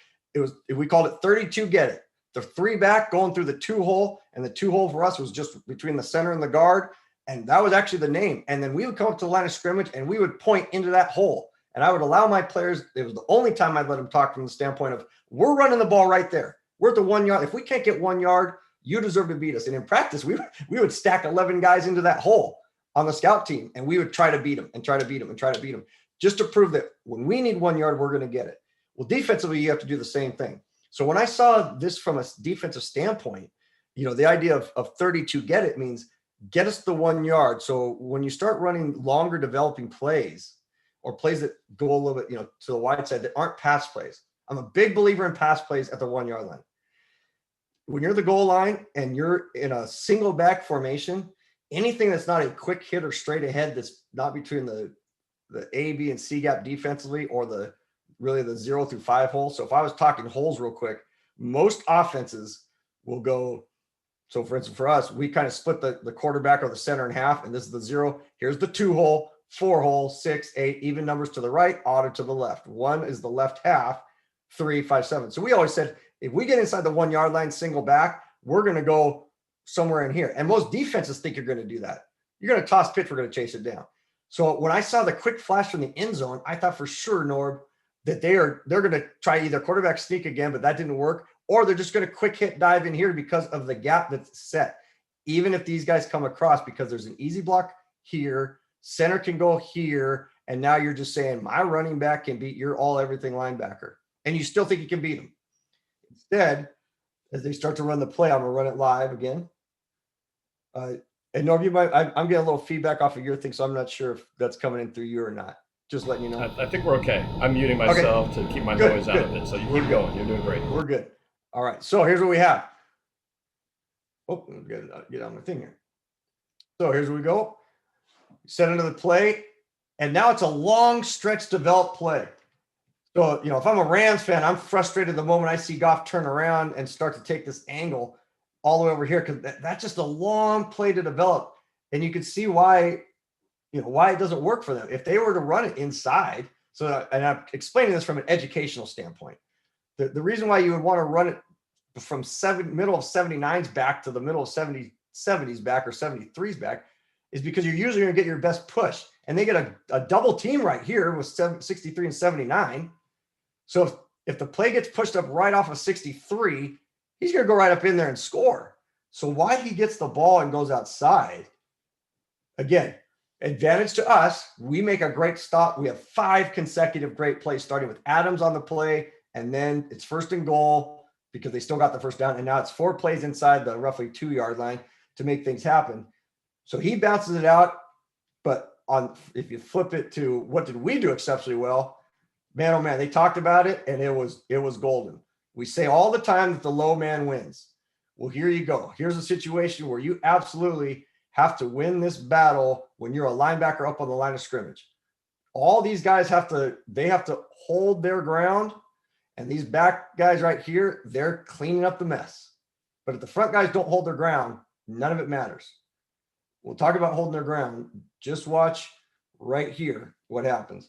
We called it 32 get it. The 3 back going through the 2 hole, and the 2 hole for us was just between the center and the guard, and that was actually the name. And then we would come up to the line of scrimmage, and we would point into that hole. And I would allow my players, it was the only time I'd let them talk from the standpoint of, we're running the ball right there. We're at the 1 yard. If we can't get 1 yard, you deserve to beat us. And in practice, we would stack 11 guys into that hole on the scout team, and we would try to beat them and try to beat them and try to beat them just to prove that when we need 1 yard, we're going to get it. Well, defensively, you have to do the same thing. So when I saw this from a defensive standpoint, the idea of 32 get it means get us the 1 yard. So when you start running longer developing plays or plays that go a little bit, to the wide side that aren't pass plays, I'm a big believer in pass plays at the 1 yard line. when you're the goal line and you're in a single back formation, anything that's not a quick hit or straight ahead, that's not between the A, B, and C gap defensively, or the 0 through 5 hole. So if I was talking holes real quick, most offenses will go. So for instance, for us, we kind of split the quarterback or the center in half, and this is the 0. Here's the 2 hole, 4 hole, 6, 8, even numbers to the right, odd to the left. 1 is the left half, 3, 5, 7. So we always said, if we get inside the 1 yard line, single back, we're going to go somewhere in here. And most defenses think you're going to do that. You're going to toss pitch, we're going to chase it down. So when I saw the quick flash from the end zone, I thought for sure, Norb, that they're going to try either quarterback sneak again, but that didn't work, or they're just going to quick hit dive in here because of the gap that's set. Even if these guys come across, because there's an easy block here, center can go here, and now you're just saying my running back can beat your all everything linebacker, and you still think you can beat him. Instead, as they start to run the play, I'm going to run it live again. And Norb, I'm getting a little feedback off of your thing, so I'm not sure if that's coming in through you or not. Just letting you know. I think we're okay. I'm muting myself to keep my noise out of it. So you keep going. You're doing great. We're good. All right. So here's what we have. Oh, I'm going to get on my thing here. So here's where we go. Set into the play. And now it's a long stretch developed play. So, if I'm a Rams fan, I'm frustrated the moment I see Goff turn around and start to take this angle all the way over here, because that's just a long play to develop. And you can see why it doesn't work for them. If they were to run it inside, and I'm explaining this from an educational standpoint, the reason why you would want to run it from middle of 79s back to the middle of 70s back or 73s back is because you're usually going to get your best push. And they get a double team right here with 63 and 79. So if the play gets pushed up right off of 63, he's going to go right up in there and score. So why he gets the ball and goes outside, again, advantage to us, we make a great stop. We have 5 consecutive great plays, starting with Adams on the play, and then it's 1st and goal because they still got the first down. And now it's 4 plays inside the roughly 2 yard line to make things happen. So he bounces it out. But if you flip it to what did we do exceptionally well, man, oh man, they talked about it, and it was golden. We say all the time that the low man wins. Well, here you go. Here's a situation where you absolutely have to win this battle when you're a linebacker up on the line of scrimmage. All these guys have to hold their ground, and these back guys right here, they're cleaning up the mess. But if the front guys don't hold their ground, none of it matters. We'll talk about holding their ground. Just watch right here what happens.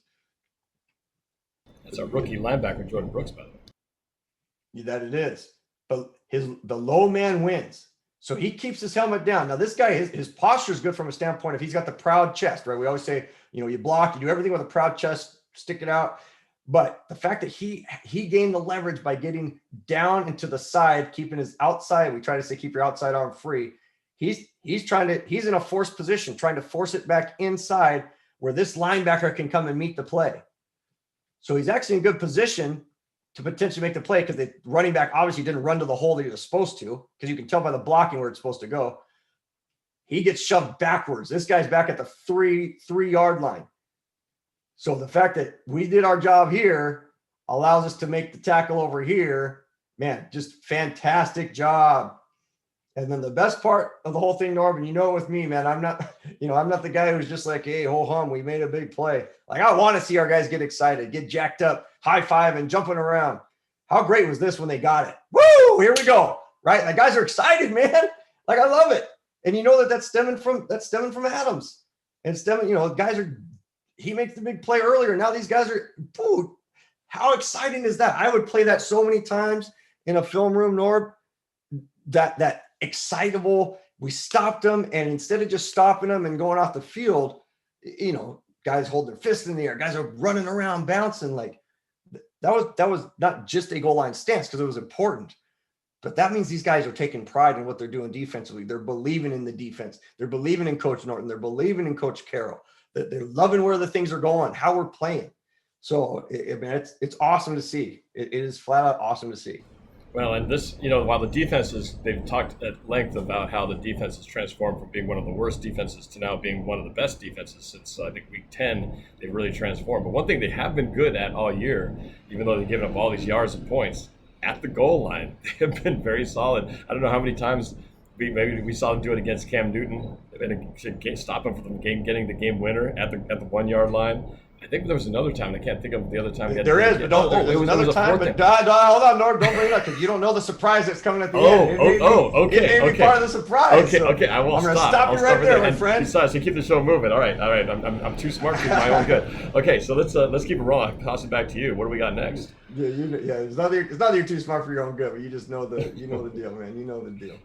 That's our rookie linebacker, Jordan Brooks, by the way. That it is. But the low man wins. So he keeps his helmet down. Now, this guy, his posture is good from a standpoint if he's got the proud chest, right? We always say, you block, you do everything with a proud chest, stick it out. But the fact that he gained the leverage by getting down into the side, keeping his outside, we try to say keep your outside arm free. He's in a forced position, trying to force it back inside where this linebacker can come and meet the play. So he's actually in good position to potentially make the play, because the running back obviously didn't run to the hole that he was supposed to, because you can tell by the blocking where it's supposed to go. He gets shoved backwards. This guy's back at the 3 yard line. So the fact that we did our job here allows us to make the tackle over here. Man, just fantastic job. And then the best part of the whole thing, Norb, and with me, man, I'm not the guy who's just like, hey, ho hum, we made a big play. Like, I want to see our guys get excited, get jacked up, high five and jumping around. How great was this when they got it? Woo! Here we go. Right? The guys are excited, man. Like, I love it. And that's stemming from Adams. And he makes the big play earlier. Now these guys are, dude, how exciting is that? I would play that so many times in a film room, Norb, that excitable. We stopped them, and instead of just stopping them and going off the field, guys hold their fists in the air, guys are running around bouncing. Like, that was not just a goal line stance, because it was important, but that means these guys are taking pride in what they're doing defensively. They're believing in the defense. They're believing in Coach Norton. They're believing in Coach Carroll. They're loving where the things are going, how we're playing. So it's awesome to see. It is flat out awesome to see. Well, and this, while the defenses, they've talked at length about how the defense has transformed from being one of the worst defenses to now being one of the best defenses since, I think, week 10, they've really transformed. But one thing they have been good at all year, even though they've given up all these yards and points, at the goal line. They have been very solid. I don't know how many times maybe we saw them do it against Cam Newton and stop him from getting the game winner at the 1 yard line. I think there was another time. I can't think of the other time. There is, but there's another time. But hold on, Norb, don't bring it up because you don't know the surprise that's coming at the end. Okay. It may be part of the surprise. Okay. I will I'm stop. going to stop you right there, my friend. Besides, you keep the show moving. All right. I'm too smart for my own good. Okay, so let's keep it rolling. I'll toss it back to you. What do we got next? Yeah, it's not that you're too smart for your own good, but you just know the deal, man. You know the deal.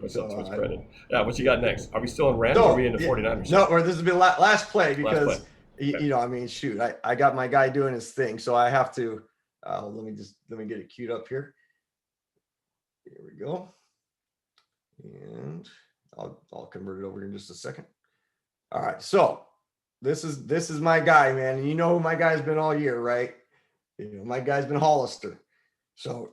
So much credit. Yeah, what you got next? Are we still in Rams or are we in the 49ers? No, or this has been last play because I mean, shoot, I got my guy doing his thing, so I have to. Let me get it queued up here. Here we go, and I'll convert it over in just a second. All right, so this is my guy, man, and you know who my guy's been all year, right? My guy's been Hollister. So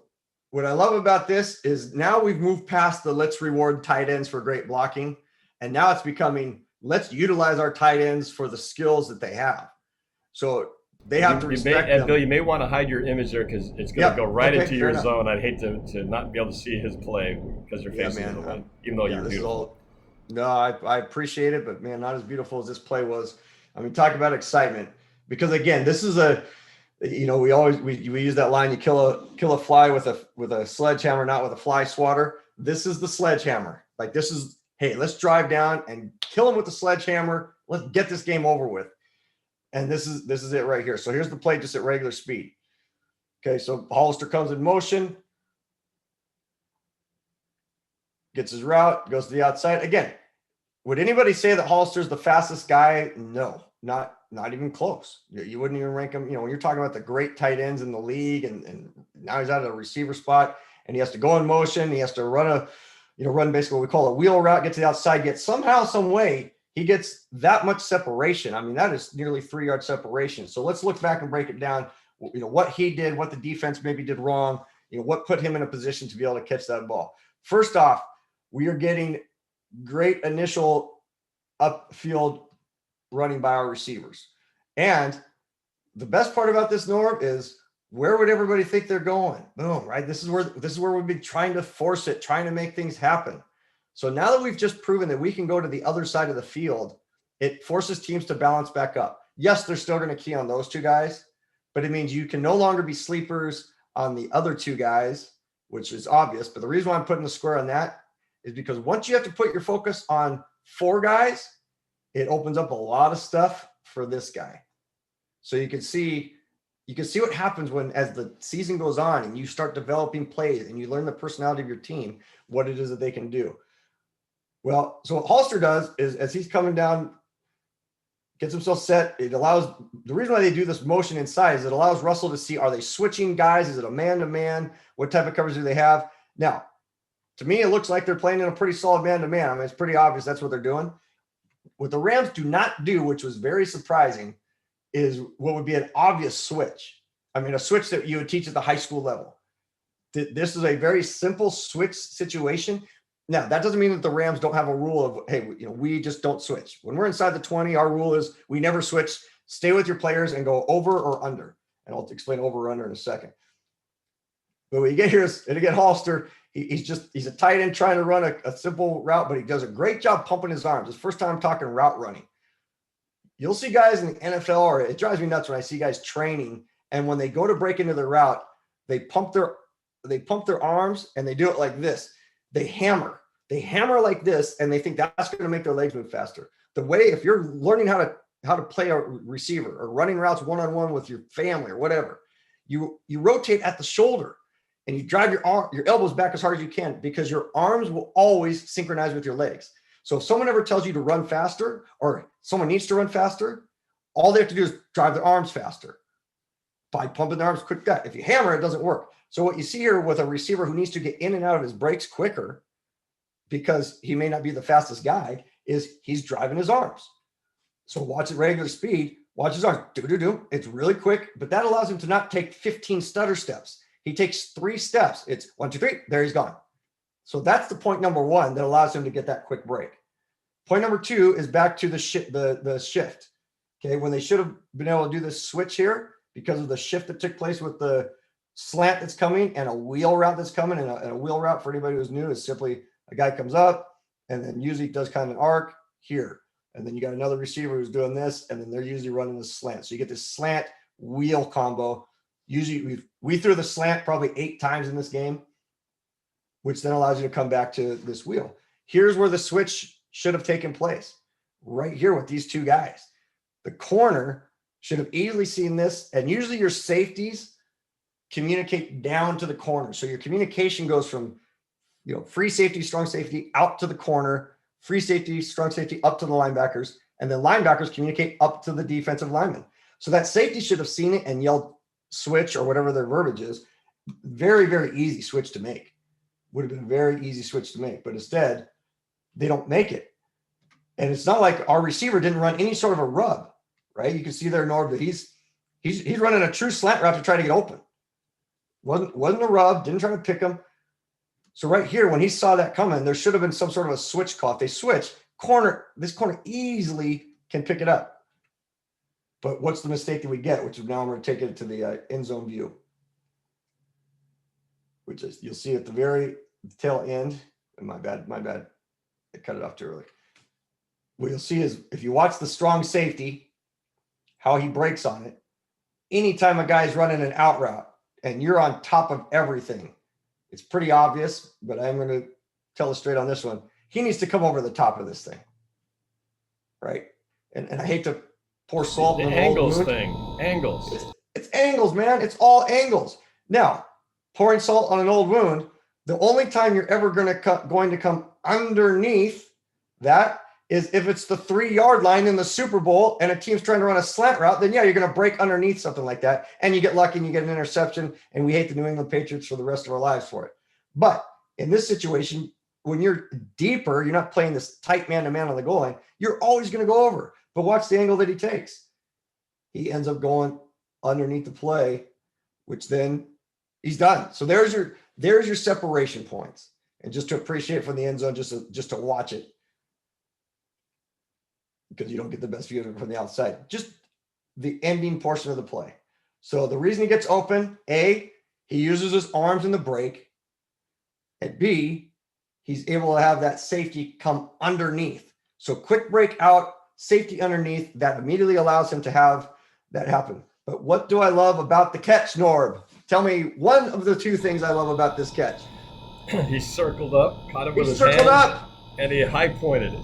what I love about this is now we've moved past the let's reward tight ends for great blocking, and now it's becoming let's utilize our tight ends for the skills that they have. So they have to respect them. Bill, you may want to hide your image there because it's going to go right into your zone. I'd hate to not be able to see his play because you're facing the one, even though you're beautiful. I appreciate it, but man, not as beautiful as this play was. I mean, talk about excitement because again, this is we use that line, you kill a fly with a sledgehammer, not with a fly swatter. This is the sledgehammer. Like this is, hey, let's drive down and kill him with the sledgehammer. Let's get this game over with. And this is it right here. So here's the play just at regular speed. Okay, so Hollister comes in motion, gets his route, goes to the outside. Again, would anybody say that Hollister's the fastest guy? No, not even close. You wouldn't even rank him. When you're talking about the great tight ends in the league, and now he's out of a receiver spot, and he has to go in motion. He has to run run basically what we call a wheel route, get to the outside, get somehow, some way, he gets that much separation. I mean, that is nearly 3 yard separation. So let's look back and break it down. What he did, what the defense maybe did wrong, what put him in a position to be able to catch that ball. First off, we are getting great initial upfield running by our receivers. And the best part about this, Norb, is where would everybody think they're going? Boom, right? This is where we've been trying to force it, trying to make things happen. So now that we've just proven that we can go to the other side of the field, it forces teams to balance back up. Yes, they're still going to key on those two guys, but it means you can no longer be sleepers on the other two guys, which is obvious. But the reason why I'm putting the square on that is because once you have to put your focus on 4 guys, it opens up a lot of stuff for this guy. So you can see what happens as the season goes on and you start developing plays and you learn the personality of your team, what it is that they can do. Well, so what Hollister does is as he's coming down, gets himself set, it allows – the reason why they do this motion inside is it allows Russell to see, are they switching guys? Is it a man-to-man? What type of coverage do they have? Now, to me, it looks like they're playing in a pretty solid man-to-man. I mean, it's pretty obvious that's what they're doing. What the Rams do not do, which was very surprising, is what would be an obvious switch. I mean, a switch that you would teach at the high school level. This is a very simple switch situation. Now, that doesn't mean that the Rams don't have a rule of, hey, we just don't switch. When we're inside the 20, our rule is we never switch. Stay with your players and go over or under. And I'll explain over or under in a second. But what you get here is, and again, Hollister, he's a tight end trying to run a simple route, but he does a great job pumping his arms. It's the first time I'm talking route running. You'll see guys in the NFL, or it drives me nuts when I see guys training, and when they go to break into their route, they pump their arms and they do it like this. They hammer like this, and they think that's going to make their legs move faster. The way, if you're learning how to play a receiver or running routes one-on-one with your family or whatever, you rotate at the shoulder and you drive your elbows back as hard as you can because your arms will always synchronize with your legs. So if someone ever tells you to run faster or someone needs to run faster, all they have to do is drive their arms faster by pumping their arms quick. If you hammer, it doesn't work. So what you see here with a receiver who needs to get in and out of his breaks quicker because he may not be the fastest guy is he's driving his arms. So watch at regular speed, watch his arms. Do. It's really quick, but that allows him to not take 15 stutter steps. He takes 3 steps. It's 1, 2, 3, there he's gone. So that's the point number 1 that allows him to get that quick break. Point number 2 is back to the shift. Okay, when they should have been able to do this switch here because of the shift that took place with the slant that's coming and a wheel route that's coming. And a wheel route, for anybody who's new, is simply a guy comes up and then usually does kind of an arc here. And then you got another receiver who's doing this, and then they're usually running the slant. So you get this slant wheel combo. Usually we threw the slant probably 8 times in this game, which then allows you to come back to this wheel. Here's where the switch should have taken place, right here with these two guys. The corner should have easily seen this, and usually your safeties communicate down to the corner. So your communication goes from, free safety, strong safety out to the corner, free safety, strong safety up to the linebackers, and then linebackers communicate up to the defensive lineman. So that safety should have seen it and yelled switch or whatever their verbiage is. Very, very easy switch to make. Would have been a very easy switch to make, but instead they don't make it. And it's not like our receiver didn't run any sort of a rub, right? You can see there, Norb, that he's running a true slant route to try to get open. Wasn't a rub, didn't try to pick him. So right here, when he saw that coming, there should have been some sort of a switch call. If they switch, this corner easily can pick it up. But what's the mistake that we get, which is now I'm going to take it to the end zone view, which is you'll see at the very tail end. And my bad. I cut it off too early. What you'll see is if you watch the strong safety, how he breaks on it, anytime a guy's running an out route and you're on top of everything, it's pretty obvious, but I'm going to tell it straight on this one. He needs to come over the top of this thing, right? And I hate to pour salt in the angles thing. Angles. It's angles, man. It's all angles. Now, pouring salt on an old wound, the only time you're ever going to come underneath that is if it's the 3-yard line in the Super Bowl and a team's trying to run a slant route, then yeah, you're going to break underneath something like that. And you get lucky and you get an interception, and we hate the New England Patriots for the rest of our lives for it. But in this situation, when you're deeper, you're not playing this tight man-to-man on the goal line, you're always going to go over. But watch the angle that he takes. He ends up going underneath the play, which then he's done. So there's your separation points. And just to appreciate from the end zone, just to watch it, because you don't get the best view of it from the outside. Just the ending portion of the play. So the reason he gets open, A, he uses his arms in the break. And B, he's able to have that safety come underneath. So quick break out, safety underneath, that immediately allows him to have that happen. But what do I love about the catch, Norb? Tell me one of the 2 things I love about this catch. He circled up, caught it with his hand, and he high pointed it.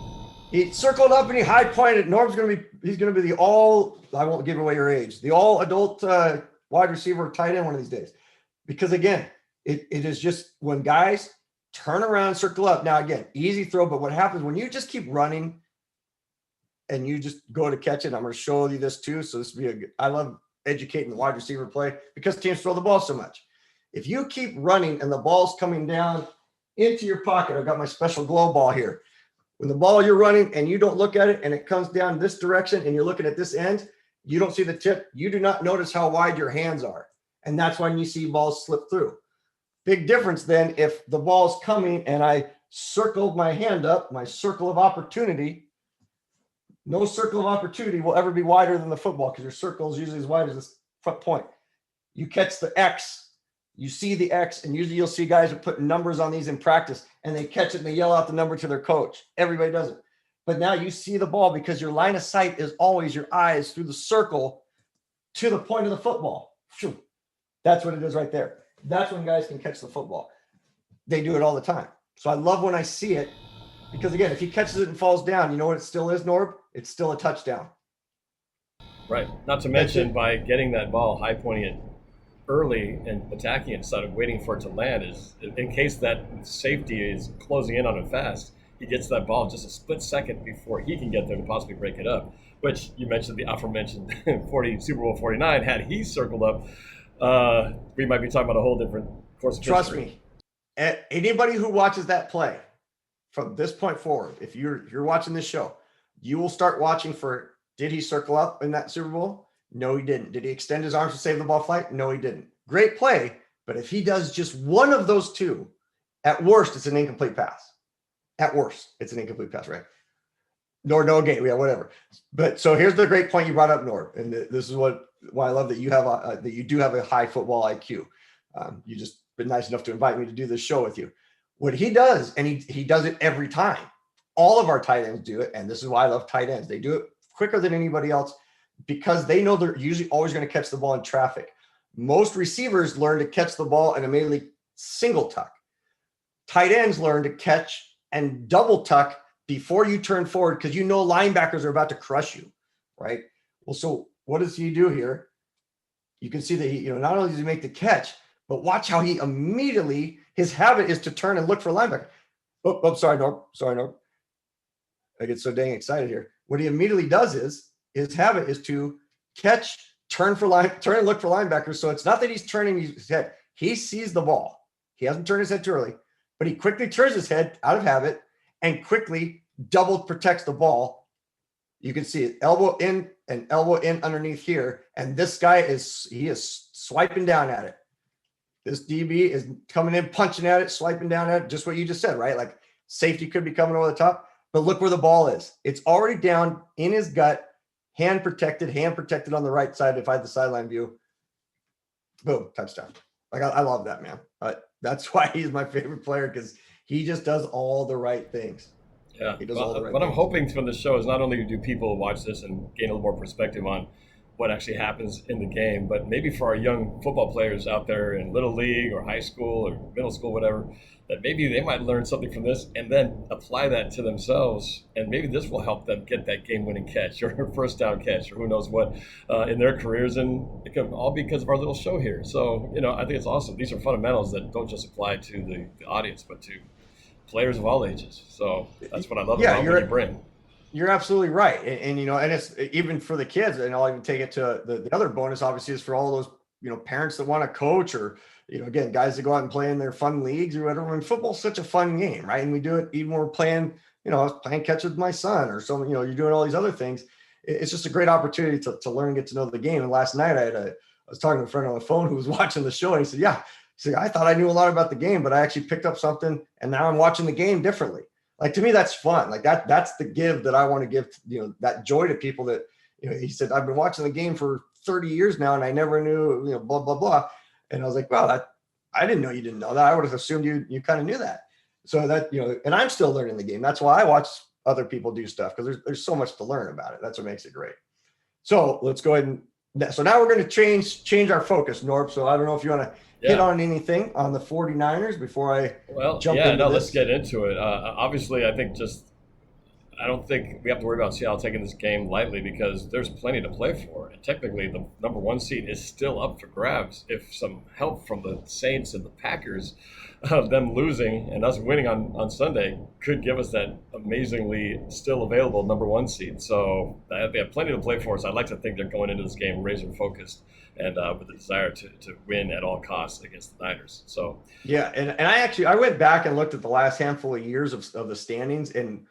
He circled up and he high pointed. Norb's he's going to be the I won't give away your age, the all adult wide receiver tight end one of these days. Because again, it is just when guys turn around, circle up. Now again, easy throw, but what happens when you just keep running and you just go to catch it? I'm going to show you this too. So this will be I love educating the wide receiver play because teams throw the ball so much. If you keep running and the ball's coming down into your pocket, I've got my special glow ball here. When the ball you're running and you don't look at it and it comes down this direction and you're looking at this end, you don't see the tip. You do not notice how wide your hands are. And that's when you see balls slip through. Big difference then if the ball's coming and I circled my hand up, my circle of opportunity. No circle of opportunity will ever be wider than the football because your circle is usually as wide as this front point. You catch the X, you see the X, and usually you'll see guys who put numbers on these in practice and they catch it and they yell out the number to their coach. Everybody does it. But now you see the ball because your line of sight is always your eyes through the circle to the point of the football. That's what it is right there. That's when guys can catch the football. They do it all the time. So I love when I see it because, again, if he catches it and falls down, you know what it still is, Norb? It's still a touchdown. Right. Not to mention by getting that ball, high pointing it early and attacking it instead of waiting for it to land is in case that safety is closing in on him fast. He gets that ball just a split second before he can get there to possibly break it up, which you mentioned the aforementioned Super Bowl 49. Had he circled up, we might be talking about a whole different course of Trust history. me, anybody who watches that play from this point forward, if you're watching this show, you will start watching for, did he circle up in that Super Bowl? No, he didn't. Did he extend his arms to save the ball flight? No, he didn't. Great play, but if he does just one of those 2, at worst, it's an incomplete pass. At worst, it's an incomplete pass, right? No game, yeah, whatever. But so here's the great point you brought up, Norb, and this is why I love that you have that you do have a high football IQ. You just been nice enough to invite me to do this show with you. What he does, and he does it every time. All of our tight ends do it, and this is why I love tight ends. They do it quicker than anybody else because they know they're usually always going to catch the ball in traffic. Most receivers learn to catch the ball and immediately single tuck. Tight ends learn to catch and double tuck before you turn forward because you know linebackers are about to crush you, right? Well, so what does he do here? You can see that he, not only does he make the catch, but watch how he immediately, his habit is to turn and look for linebacker. Oh, sorry, Norb. I get so dang excited here. What he immediately does is, his habit is to catch, turn and look for linebackers. So it's not that he's turning his head. He sees the ball. He hasn't turned his head too early, but he quickly turns his head out of habit and quickly double protects the ball. You can see it, elbow in and elbow in underneath here. And this guy is swiping down at it. This DB is coming in, punching at it, swiping down at it, just what you just said, right? Like safety could be coming over the top, but look where the ball is. It's already down in his gut, hand protected on the right side. If I had the sideline view, boom, touchdown. Like I love that, man. That's why he's my favorite player, because he just does all the right things. Yeah. He does all the right what things. I'm hoping from the show is not only do people watch this and gain a little more perspective on what actually happens in the game, but maybe for our young football players out there in little league or high school or middle school, whatever, that maybe they might learn something from this and then apply that to themselves. And maybe this will help them get that game-winning catch or first down catch or who knows what in their careers. And it can all be because of our little show here. So, I think it's awesome. These are fundamentals that don't just apply to the audience, but to players of all ages. So that's what I love about what you bring. You're absolutely right. And and it's even for the kids, and I'll even take it to the other bonus, obviously, is for all those, parents that want to coach or, again, guys that go out and play in their fun leagues or whatever. I mean, football's such a fun game, right? And we do it even when we're playing, I was playing catch with my son or something, you're doing all these other things. It's just a great opportunity to learn and get to know the game. And last night I was talking to a friend on the phone who was watching the show, and he said, yeah, I thought I knew a lot about the game, but I actually picked up something and now I'm watching the game differently. Like, to me, that's fun. Like that's the give that I want to give, that joy to people that, he said, I've been watching the game for 30 years now and I never knew, blah, blah, blah. And I was like, wow, I didn't know you didn't know that. I would have assumed you kind of knew that. So that, and I'm still learning the game. That's why I watch other people do stuff, because there's so much to learn about it. That's what makes it great. So let's go ahead and, so now we're going to change our focus, Norb. So I don't know if you want to hit on anything on the 49ers before I jump into this. Let's get into it. Obviously, I don't think we have to worry about Seattle taking this game lightly, because there's plenty to play for. And technically, the number one seed is still up for grabs if some help from the Saints and the Packers, them losing and us winning on Sunday, could give us that amazingly still available number one seed. So they have plenty to play for. So I'd like to think they're going into this game razor focused and with the desire to win at all costs against the Niners. So yeah, and I went back and looked at the last handful of years of the standings, and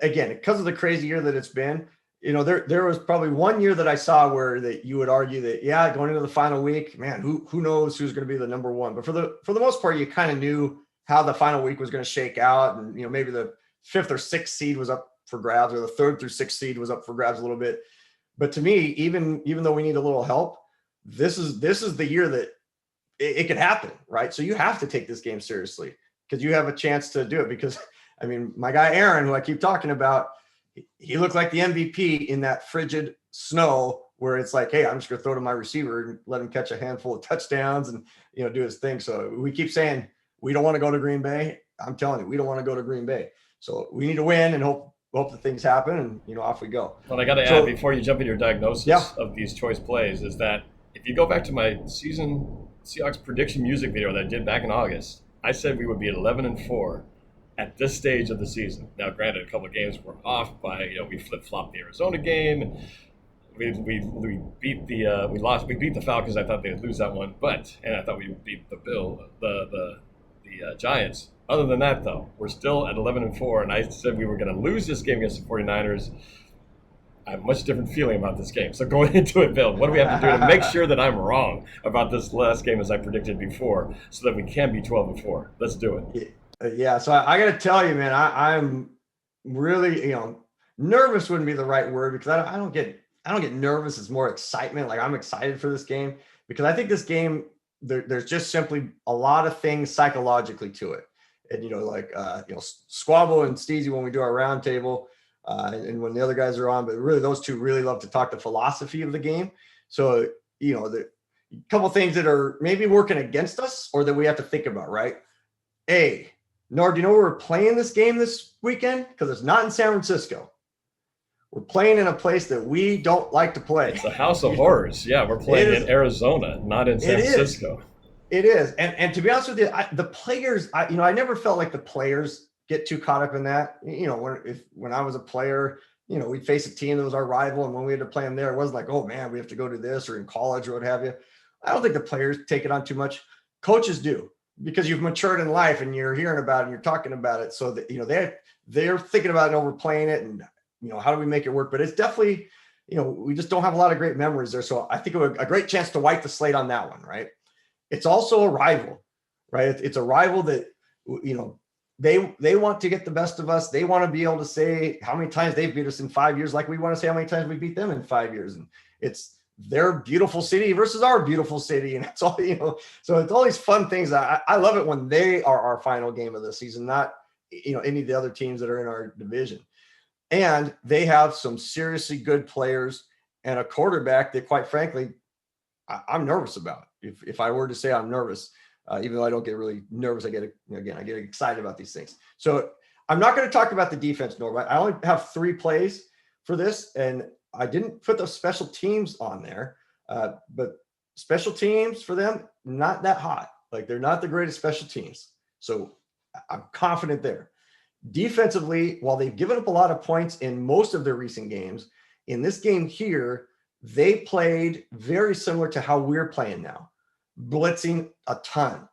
again, because of the crazy year that it's been, there was probably one year that I saw where that you would argue that, yeah, going into the final week, man, who knows who's going to be the number one. But for the most part, you kind of knew how the final week was going to shake out, and maybe the 5th or 6th seed was up for grabs, or the 3rd through 6th seed was up for grabs a little bit. But to me, even though we need a little help, this is the year that it could happen, right? So you have to take this game seriously, because you have a chance to do it. Because I mean, my guy Aaron, who I keep talking about, he looked like the MVP in that frigid snow, where it's like, hey, I'm just gonna throw to my receiver and let him catch a handful of touchdowns and do his thing. So we keep saying we don't want to go to Green Bay. I'm telling you, we don't want to go to Green Bay. So we need to win and hope that things happen, and off we go. Well, I got to add before you jump into your diagnosis of these choice plays is that if you go back to my season Seahawks prediction music video that I did back in August, I said we would be at 11-4 at this stage of the season. Now, granted, a couple of games were off by we flip-flopped the Arizona game, and we beat the Falcons. I thought they'd lose that one, and I thought we would beat the Giants. Other than that, though, we're still at 11-4, and I said we were going to lose this game against the 49ers. I have a much different feeling about this game. So going into it, Bill, what do we have to do to make sure that I'm wrong about this last game as I predicted before, so that we can be 12-4? Let's do it. Yeah. So I got to tell you, man, I'm really, nervous wouldn't be the right word, because I don't get nervous. It's more excitement. Like, I'm excited for this game, because I think this game there's just simply a lot of things psychologically to it. And, Squabble and Steezy, when we do our round table, and when the other guys are on, but really those two really love to talk the philosophy of the game. So, the couple things that are maybe working against us or that we have to think about, right? Norb, do you know where we're playing this game this weekend? Because it's not in San Francisco. We're playing in a place that we don't like to play. It's the House of Horrors. Yeah, we're playing in Arizona, not in San Francisco. It is. And to be honest with you, the players, I never felt like the players get too caught up in that. When I was a player, we'd face a team that was our rival, and when we had to play them there, it wasn't like, oh man, we have to go to this, or in college or what have you. I don't think the players take it on too much. Coaches do, because you've matured in life and you're hearing about it and you're talking about it. So that, they're thinking about it and overplaying it, and how do we make it work? But it's definitely, we just don't have a lot of great memories there. So I think it was a great chance to wipe the slate on that one, right? It's also a rival, right? It's a rival that, they want to get the best of us. They want to be able to say how many times they've beat us in 5 years, like we want to say how many times we beat them in 5 years. And it's their beautiful city versus our beautiful city. And it's all, so it's all these fun things. I love it when they are our final game of the season, not, any of the other teams that are in our division. And they have some seriously good players and a quarterback that, quite frankly, I'm nervous about. If I were to say I'm nervous, even though I don't get really nervous, I get excited about these things. So I'm not going to talk about the defense, Norb. I only have 3 plays for this, and I didn't put the special teams on there. But special teams for them, not that hot. Like, they're not the greatest special teams. So I'm confident there. Defensively, while they've given up a lot of points in most of their recent games, in this game here, they played very similar to how we're playing now. Blitzing a ton,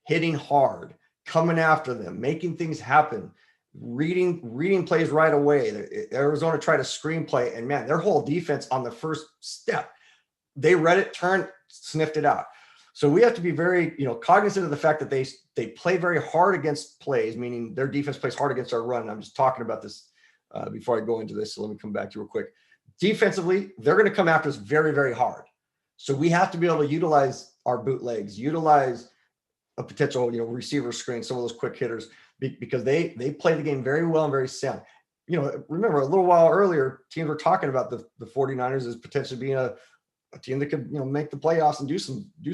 hitting hard, coming after them, making things happen, reading plays right away. Arizona tried a screenplay, and man, their whole defense on the first step, they read it, turned, sniffed it out. So we have to be very, cognizant of the fact that they play very hard against plays, meaning their defense plays hard against our run. And I'm just talking about this before I go into this, so let me come back to you real quick. Defensively, they're going to come after us very, very hard. So we have to be able to utilize our bootlegs, utilize a potential, receiver screen, some of those quick hitters, because they play the game very well and very sound. Remember a little while earlier, teams were talking about the 49ers as potentially being a team that could, make the playoffs and do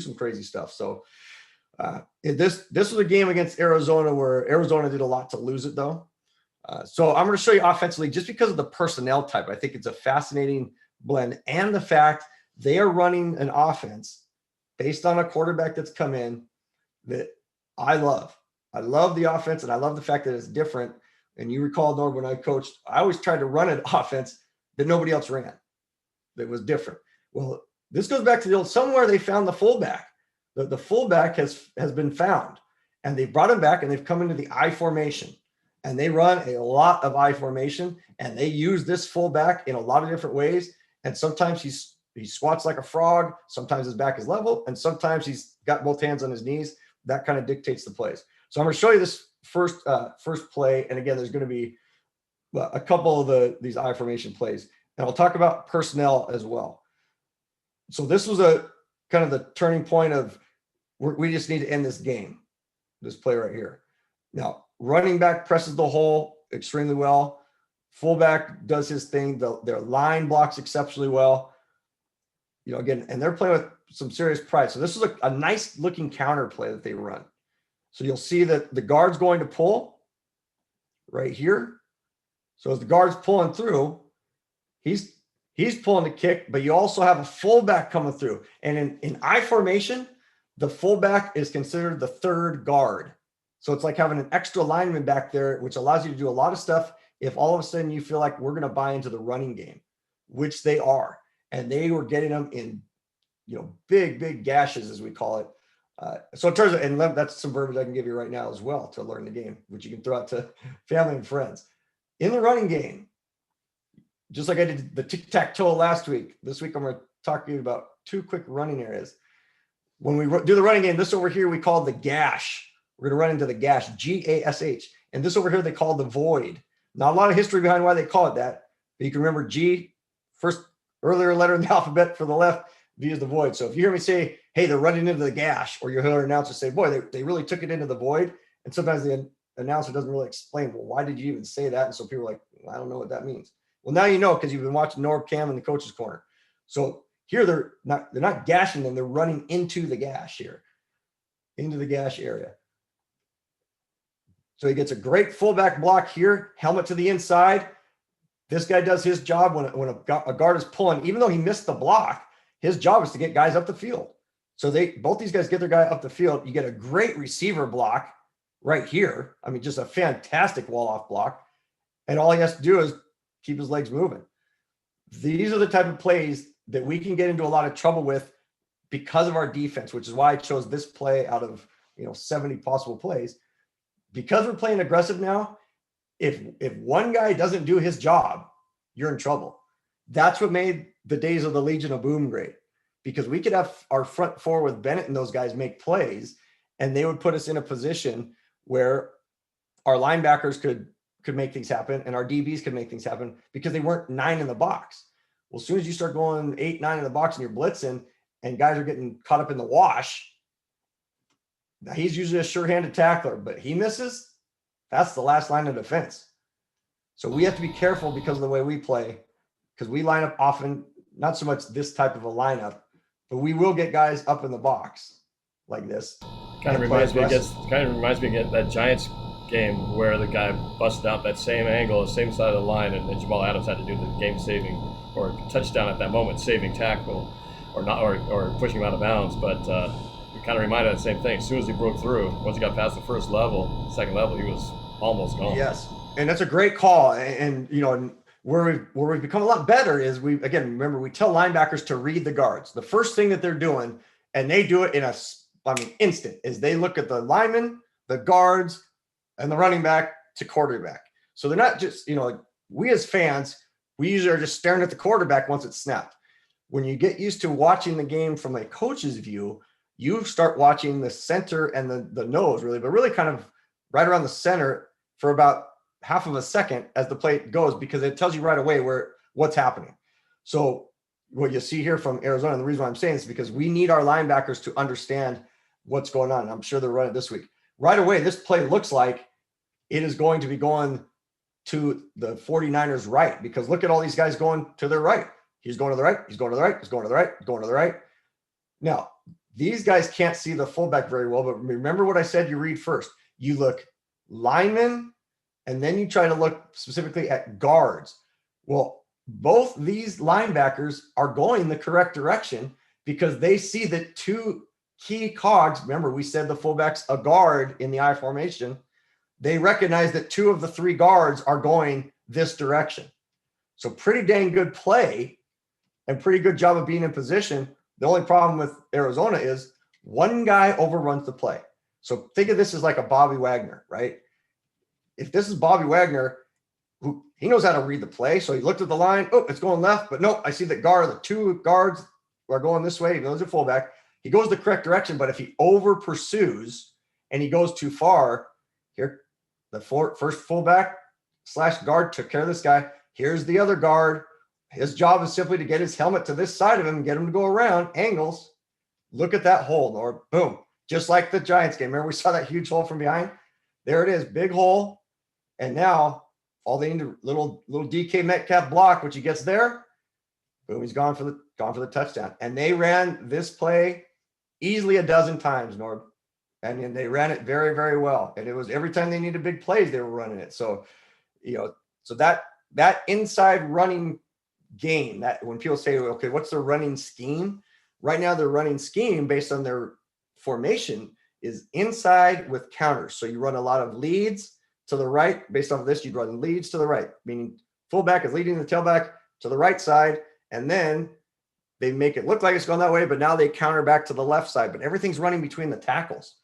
some crazy stuff. So this was a game against Arizona where Arizona did a lot to lose it, though. So I'm going to show you offensively, just because of the personnel type. I think it's a fascinating blend, and the fact they are running an offense based on a quarterback that's come in that I love. I love the offense, and I love the fact that it's different. And you recall, Norb, when I coached, I always tried to run an offense that nobody else ran, that was different. Well, this goes back to the old, somewhere they found the fullback. The fullback has been found, and they brought him back, and they've come into the I formation, and they run a lot of I formation, and they use this fullback in a lot of different ways. And sometimes he squats like a frog. Sometimes his back is level, and sometimes he's got both hands on his knees. That kind of dictates the plays. So I'm going to show you this first play. And again, there's going to be a couple of these I formation plays, and I'll talk about personnel as well. So this was a kind of the turning point of we just need to end this game. This play right here. Now, running back presses the hole extremely well. Fullback does his thing. Their line blocks exceptionally well. Again, and they're playing with some serious pride. So this is a nice looking counter play that they run. So you'll see that the guard's going to pull right here. So as the guard's pulling through, he's pulling the kick, but you also have a fullback coming through. And in I formation, the fullback is considered the third guard. So it's like having an extra lineman back there, which allows you to do a lot of stuff if all of a sudden you feel like we're going to buy into the running game, which they are. And they were getting them in, big gashes, as we call it. So in terms of, and that's some verbiage I can give you right now as well to learn the game, which you can throw out to family and friends. In the running game, just like I did the tic-tac-toe last week, this week I'm going to talk to you about 2 quick running areas. When we do the running game, this over here we call the gash. We're going to run into the gash, G-A-S-H. And this over here they call the void. Not a lot of history behind why they call it that, but you can remember G, first earlier letter in the alphabet for the left, V is the void. So if you hear me say, hey, they're running into the gash, or you hear an announcer say, boy, they really took it into the void. And sometimes the announcer doesn't really explain, well, why did you even say that? And so people are like, well, I don't know what that means. Well, now you know, because you've been watching NorbCam in the coach's corner. So here they're not gashing them, they're running into the gash here, into the gash area. So he gets a great fullback block here, helmet to the inside. This guy does his job when a guard is pulling, even though he missed the block, his job is to get guys up the field. So both these guys get their guy up the field. You get a great receiver block right here. I mean, just a fantastic wall-off block. And all he has to do is keep his legs moving. These are the type of plays that we can get into a lot of trouble with because of our defense, which is why I chose this play out of 70 possible plays. Because we're playing aggressive now, if one guy doesn't do his job, you're in trouble. That's what made the days of the Legion of Boom great, because we could have our front four with Bennett and those guys make plays, and they would put us in a position where our linebackers could make things happen and our DBs could make things happen because they weren't 9 in the box. Well, as soon as you start going 8, 9 in the box and you're blitzing and guys are getting caught up in the wash, now he's usually a sure-handed tackler, but he misses, that's the last line of defense. So we have to be careful because of the way we play, because we line up often, not so much this type of a lineup, but we will get guys up in the box like this. Kind of reminds me of that Giants game where the guy busted out that same angle, the same side of the line, and Jamal Adams had to do the game-saving or touchdown at that moment, saving tackle, or not, or pushing him out of bounds. But it kind of reminded of the same thing. As soon as he broke through, once he got past the first level, second level, he was almost gone. Yes, and that's a great call. And where we've become a lot better is we tell linebackers to read the guards. The first thing that they're doing, and they do it in instant, is they look at the linemen, the guards, and the running back to quarterback. So they're not just, we as fans, we usually are just staring at the quarterback once it's snapped. When you get used to watching the game from a coach's view, you start watching the center and the nose really, but really kind of right around the center for about half of a second as the play goes, because it tells you right away what's happening. So what you see here from Arizona, and the reason why I'm saying this is because we need our linebackers to understand what's going on. I'm sure they're running this week. Right away, this play looks like it is going to be going to the 49ers right, because look at all these guys going to their right. He's going to the right. He's going to the right. He's going to the right. He's going to the right. Now, these guys can't see the fullback very well, but remember what I said, you read first. You look linemen, and then you try to look specifically at guards. Well, both these linebackers are going the correct direction because they see that two key cogs, remember we said the fullback's a guard in the I formation, they recognize that 2 of the 3 guards are going this direction. So pretty dang good play and pretty good job of being in position. The only problem with Arizona is one guy overruns the play. So think of this as like a Bobby Wagner, right? If this is Bobby Wagner, who he knows how to read the play. So he looked at the line. Oh, it's going left, but no, I see the 2 guards are going this way. He goes to fullback. He goes the correct direction, but if he over pursues and he goes too far, here, the first fullback / guard took care of this guy. Here's the other guard. His job is simply to get his helmet to this side of him, get him to go around angles. Look at that hole, Norb. Boom. Just like the Giants game. Remember we saw that huge hole from behind? There it is, big hole. And now all they need a little DK Metcalf block, which he gets there. Boom, he's gone for the touchdown. And they ran this play easily a dozen times, Norb. And they ran it very, very well. And it was every time they needed big plays, they were running it. So, so that inside running game, that when people say, okay, what's their running scheme? Right now, their running scheme based on their formation is inside with counters. So you run a lot of leads to the right. Based off of this, you'd run leads to the right, meaning fullback is leading the tailback to the right side. And then they make it look like it's going that way, but now they counter back to the left side. But everything's running between the tackles.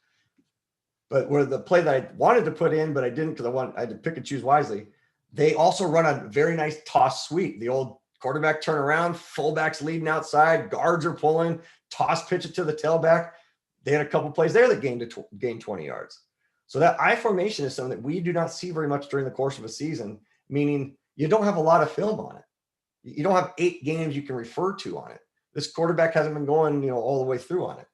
But where the play that I wanted to put in, but I didn't because I had to pick and choose wisely, they also run a very nice toss sweep. The old quarterback turn around, fullback's leading outside, guards are pulling, toss pitch it to the tailback. They had a couple plays there that gained 20 yards. So that I formation is something that we do not see very much during the course of a season, meaning you don't have a lot of film on it. You don't have 8 games you can refer to on it. this quarterback hasn't been going, all the way through on it.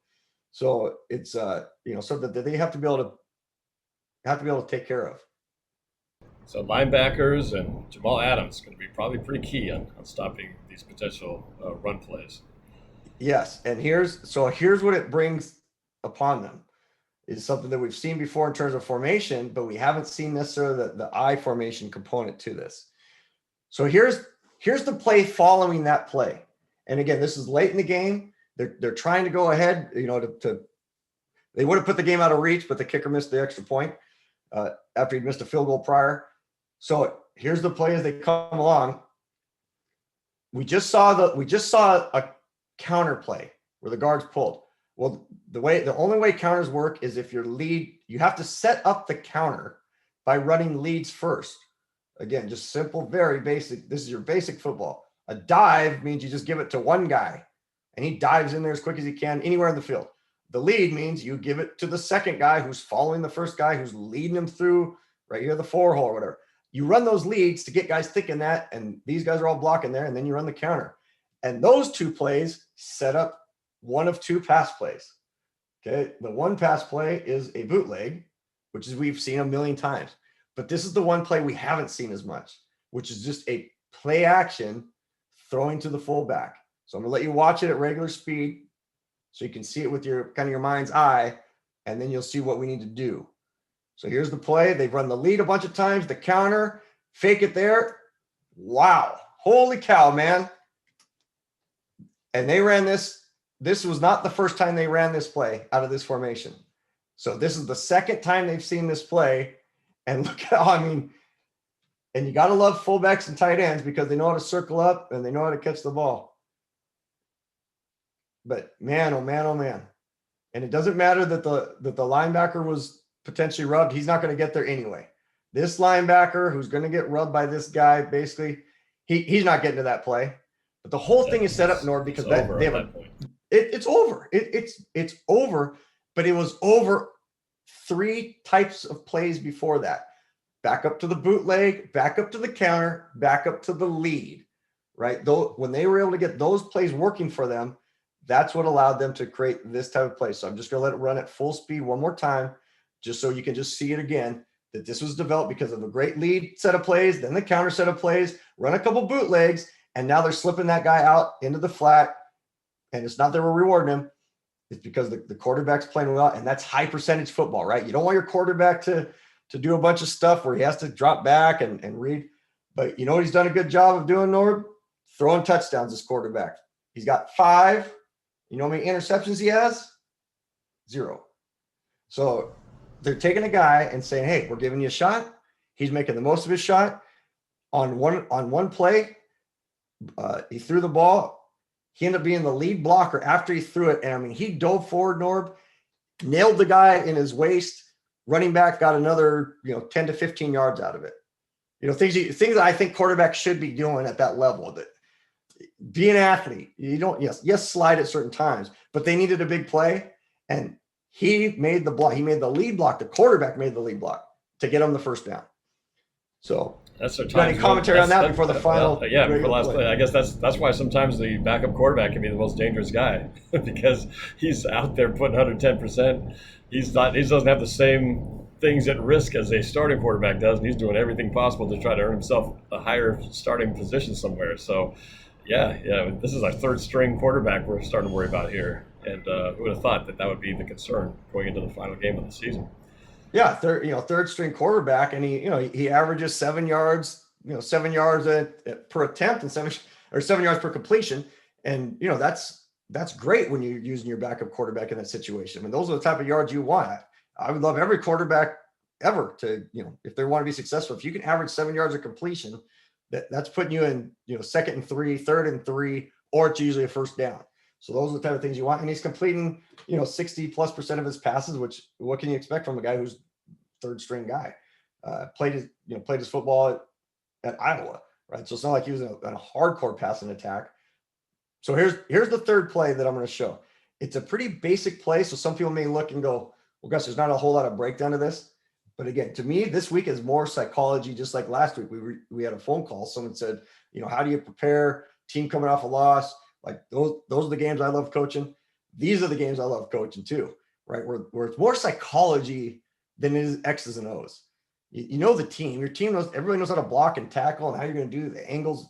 So it's, something that they have to be able to take care of. So linebackers and Jamal Adams going to be probably pretty key on stopping these potential run plays. Yes, and here's what it brings upon them is something that we've seen before in terms of formation, but we haven't seen necessarily the I formation component to this. So here's the play following that play. And again, this is late in the game. They're trying to go ahead, they would have put the game out of reach, but the kicker missed the extra point after he'd missed a field goal prior. So here's the play as they come along. We just saw a counter play where the guards pulled. Well, the only way counters work is if your lead, you have to set up the counter by running leads first. Again, just simple, very basic. This is your basic football. A dive means you just give it to one guy and he dives in there as quick as he can anywhere in the field. The lead means you give it to the second guy who's following the first guy who's leading him through right here, the 4-hole or whatever. You run those leads to get guys thinking that, and these guys are all blocking there, and then you run the counter. And those two plays set up one of two pass plays. Okay. The one pass play is a bootleg, which is we've seen a million times. But this is the one play we haven't seen as much, which is just a play action throwing to the fullback. So I'm going to let you watch it at regular speed so you can see it with your mind's eye, and then you'll see what we need to do. So here's the play. They've run the lead a bunch of times, the counter, fake it there. Wow. Holy cow, man. And they ran this. This was not the first time they ran this play out of this formation. So this is the second time they've seen this play. And look at, and you got to love fullbacks and tight ends because they know how to circle up and they know how to catch the ball. But man, oh man, oh man. And it doesn't matter that the linebacker was potentially rubbed. He's not going to get there anyway. This linebacker who's going to get rubbed by this guy, basically, he's not getting to that play. But the whole thing is set up, Norb, because it's over. It's over, but it was over 3 types of plays before that. Back up to the bootleg, back up to the counter, back up to the lead, right? Though when they were able to get those plays working for them, that's what allowed them to create this type of play. So I'm just going to let it run at full speed one more time, just so you can just see it again, that this was developed because of a great lead set of plays, then the counter set of plays, run a couple bootlegs, and now they're slipping that guy out into the flat. And it's not that we're rewarding him. It's because the quarterback's playing well, and that's high percentage football, right? You don't want your quarterback to do a bunch of stuff where he has to drop back and read. But you know what he's done a good job of doing, Norb? Throwing touchdowns as quarterback. He's got 5. You know how many interceptions he has? 0. So they're taking a guy and saying, hey, we're giving you a shot. He's making the most of his shot. On one play, he threw the ball. He ended up being the lead blocker after he threw it. And he dove forward, Norb, nailed the guy in his waist. Running back got another, 10 to 15 yards out of it. Things that I think quarterbacks should be doing at that level. That be an athlete. You don't, yes, slide at certain times, but they needed a big play. And he made the block. He made the lead block. The quarterback made the lead block to get him the first down. So that's any commentary on that before the final? Before the last play. I guess that's why sometimes the backup quarterback can be the most dangerous guy because he's out there putting 110%. He doesn't have the same things at risk as a starting quarterback does, and he's doing everything possible to try to earn himself a higher starting position somewhere. So, this is our third string quarterback we're starting to worry about here, and who would have thought that would be the concern going into the final game of the season? Yeah, third string quarterback, and he averages 7 yards, 7 yards per attempt and 7 yards per completion, and that's great when you're using your backup quarterback in that situation. I mean, those are the type of yards you want. I would love every quarterback ever to, if they want to be successful, if you can average 7 yards of completion, that's putting you in, 2nd and 3, 3rd and 3, or it's usually a first down. So those are the type of things you want. And he's completing, 60+% of his passes, which what can you expect from a guy who's third string guy? Played his football at Iowa, right? So it's not like he was in a hardcore passing attack. So here's the third play that I'm going to show. It's a pretty basic play. So some people may look and go, well, gosh, there's not a whole lot of breakdown to this. But again, to me, this week is more psychology. Just like last week, we had a phone call. Someone said, how do you prepare team coming off a loss? Like those are the games I love coaching. These are the games I love coaching too, right? Where it's more psychology than it is X's and O's. You know the team. Your team knows, everybody knows how to block and tackle and how you're going to do the angles.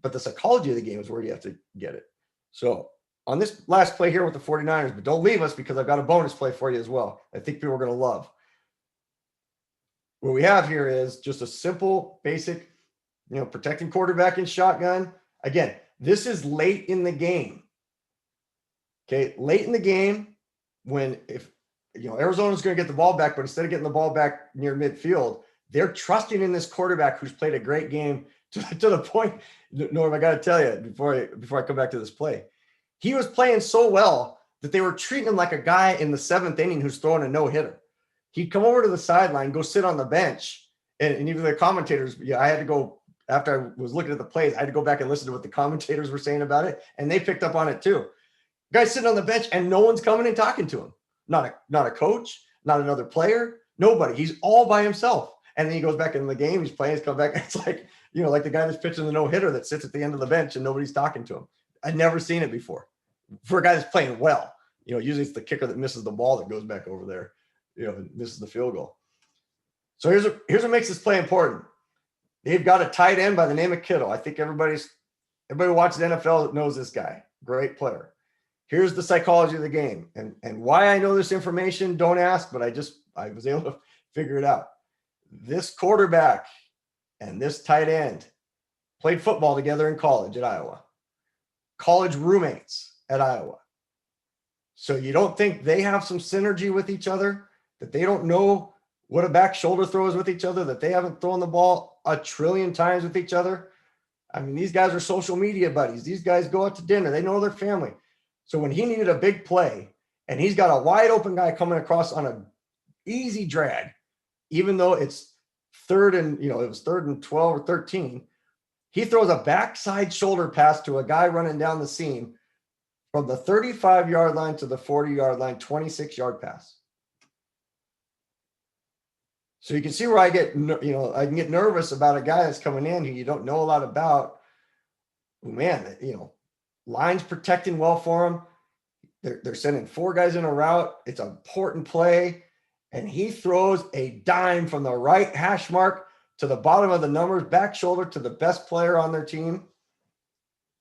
But the psychology of the game is where you have to get it. So on this last play here with the 49ers, but don't leave us because I've got a bonus play for you as well. I think people are going to love. What we have here is just a simple, basic, protecting quarterback in shotgun. Again, this is late in the game. Okay, late in the game when Arizona's going to get the ball back, but instead of getting the ball back near midfield, they're trusting in this quarterback who's played a great game to the point, Norm, I got to tell you before I come back to this play, he was playing so well that they were treating him like a guy in the 7th inning who's throwing a no-hitter. He'd come over to the sideline, go sit on the bench, and even the commentators, I had to go, after I was looking at the plays, I had to go back and listen to what the commentators were saying about it, and they picked up on it too. Guy's sitting on the bench, and no one's coming and talking to him. Not a coach, not another player, nobody. He's all by himself. And then he goes back into the game, he's playing, he's come back, it's like, like the guy that's pitching the no-hitter that sits at the end of the bench and nobody's talking to him. I'd never seen it before. For a guy that's playing well, usually it's the kicker that misses the ball that goes back over there, and misses the field goal. So here's what makes this play important. They've got a tight end by the name of Kittle. I think everybody who watches the NFL knows this guy. Great player. Here's the psychology of the game. And why I know this information, don't ask, but I was able to figure it out. This quarterback and this tight end played football together in college at Iowa. College roommates at Iowa. So you don't think they have some synergy with each other, that they don't know what a back shoulder throw is with each other, that they haven't thrown the ball a trillion times with each other? I mean, these guys are social media buddies. These guys go out to dinner. They know their family. So when he needed a big play and he's got a wide open guy coming across on an easy drag, even though it's it was 3rd and 12 or 13, he throws a backside shoulder pass to a guy running down the seam from the 35-yard line to the 40-yard line, 26-yard pass. So you can see where I can get nervous about a guy that's coming in who you don't know a lot about. Oh, man, line's protecting well for him. They're sending 4 guys in a route. It's an important play. And he throws a dime from the right hash mark to the bottom of the numbers, back shoulder to the best player on their team.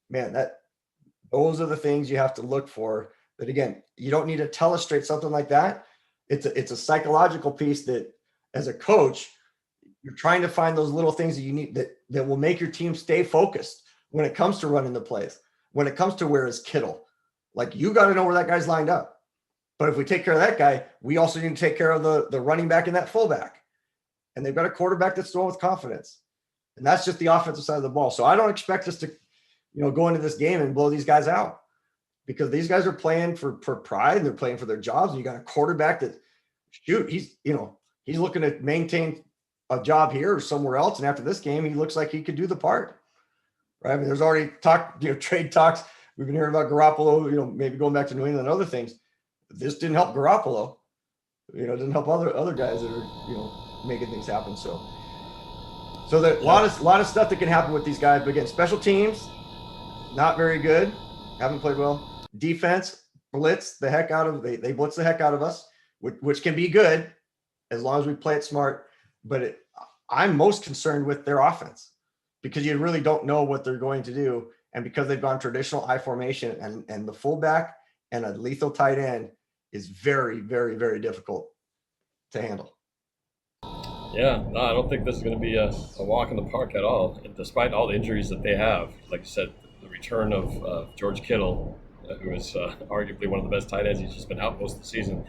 Man, those are the things you have to look for. That, again, you don't need to telestrate something like that. It's a psychological piece that, as a coach, you're trying to find those little things that you need that will make your team stay focused when it comes to running the plays, when it comes to where is Kittle. Like, you got to know where that guy's lined up. But if we take care of that guy, we also need to take care of the running back and that fullback. And they've got a quarterback that's throwing with confidence. And that's just the offensive side of the ball. So I don't expect us to, go into this game and blow these guys out, because these guys are playing for pride and they're playing for their jobs. And you got a quarterback that, he's looking to maintain a job here or somewhere else. And after this game, he looks like he could do the part, right? I mean, there's already trade talks. We've been hearing about Garoppolo, maybe going back to New England and other things. This didn't help Garoppolo. It didn't help other guys that are, making things happen. So that a lot of stuff that can happen with these guys. But again, special teams, not very good. Haven't played well. Defense, they blitz the heck out of us, which can be good as long as we play it smart. But I'm most concerned with their offense, because you really don't know what they're going to do. And because they've gone traditional I formation and the fullback and a lethal tight end is very, very, very difficult to handle. Yeah, no, I don't think this is going to be a walk in the park at all. And despite all the injuries that they have, like you said, the return of George Kittle, who is arguably one of the best tight ends. He's just been out most of the season.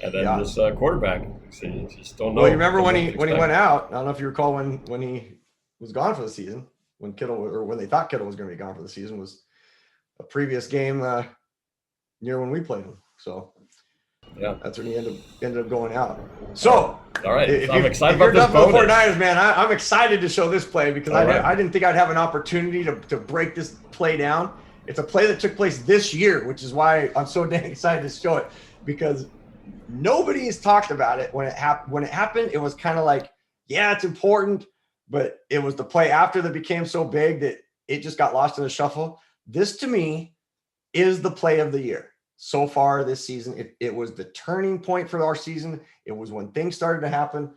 And then this quarterback, so you just don't know. Well, you remember when he went out? I don't know if you recall when he was gone for the season, when they thought Kittle was going to be gone for the season, was a previous game near when we played him. So yeah, that's when he ended up going out. So all right, I'm excited about this bonus. 49ers, man, I'm excited to show this play, because I didn't think I'd have an opportunity to break this play down. It's a play that took place this year, which is why I'm so dang excited to show it, because nobody has talked about it. When it happened, it was kind of like, yeah, it's important, but it was the play after that became so big that it just got lost in the shuffle. This to me is the play of the year so far this season. It was the turning point for our season. It was when things started to happen,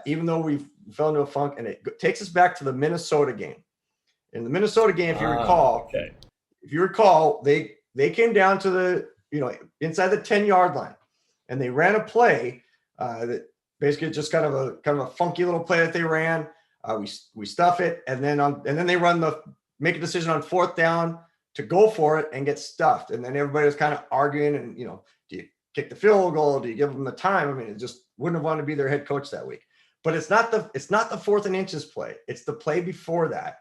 even though we fell into a funk, and it takes us back to the Minnesota game. In the Minnesota game, if you recall, they came down to the, inside the 10-yard line, and they ran a play that basically just kind of a funky little play that they ran. We stuff it, and then they make a decision on 4th down to go for it and get stuffed. And then everybody was kind of arguing, and, do you kick the field goal? Do you give them the time? I mean, it just wouldn't have wanted to be their head coach that week. But it's not the 4th and inches play. It's the play before that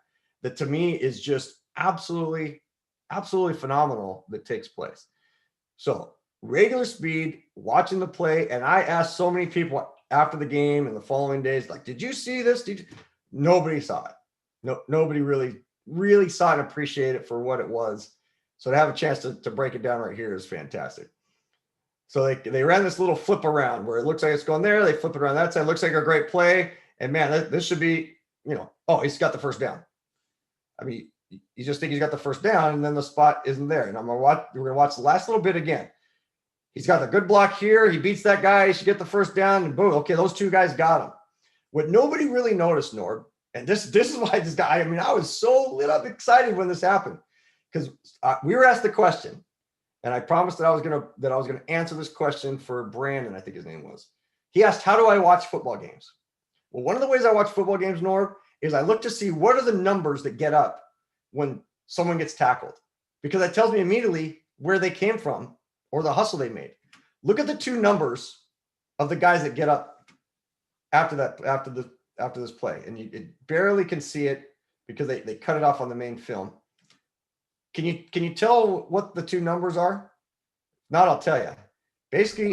to me is just absolutely, absolutely phenomenal that takes place. So regular speed, watching the play. And I asked so many people after the game and the following days, like, did you see this? Nobody saw it. Nobody really saw it and appreciated it for what it was. So to have a chance to break it down right here is fantastic. So they ran this little flip around where it looks like it's going there. They flip it around that side. Looks like a great play. And man, this should be, he's got the first down. I mean, you just think he's got the first down, and then the spot isn't there. And we're going to watch the last little bit again. He's got the good block here. He beats that guy. He should get the first down, and boom. Okay, those two guys got him. What nobody really noticed, Norb, and this is why this guy, I was so lit up excited when this happened, because we were asked the question, and I promised that I was going to answer this question for Brandon, I think his name was. He asked, how do I watch football games? Well, one of the ways I watch football games, Norb, is I look to see what are the numbers that get up when someone gets tackled, because that tells me immediately where they came from or the hustle they made. Look at the 2 numbers of the guys that get up after this play, and you barely can see it because they cut it off on the main film. Can you tell what the 2 numbers are? Not, I'll tell you. Basically,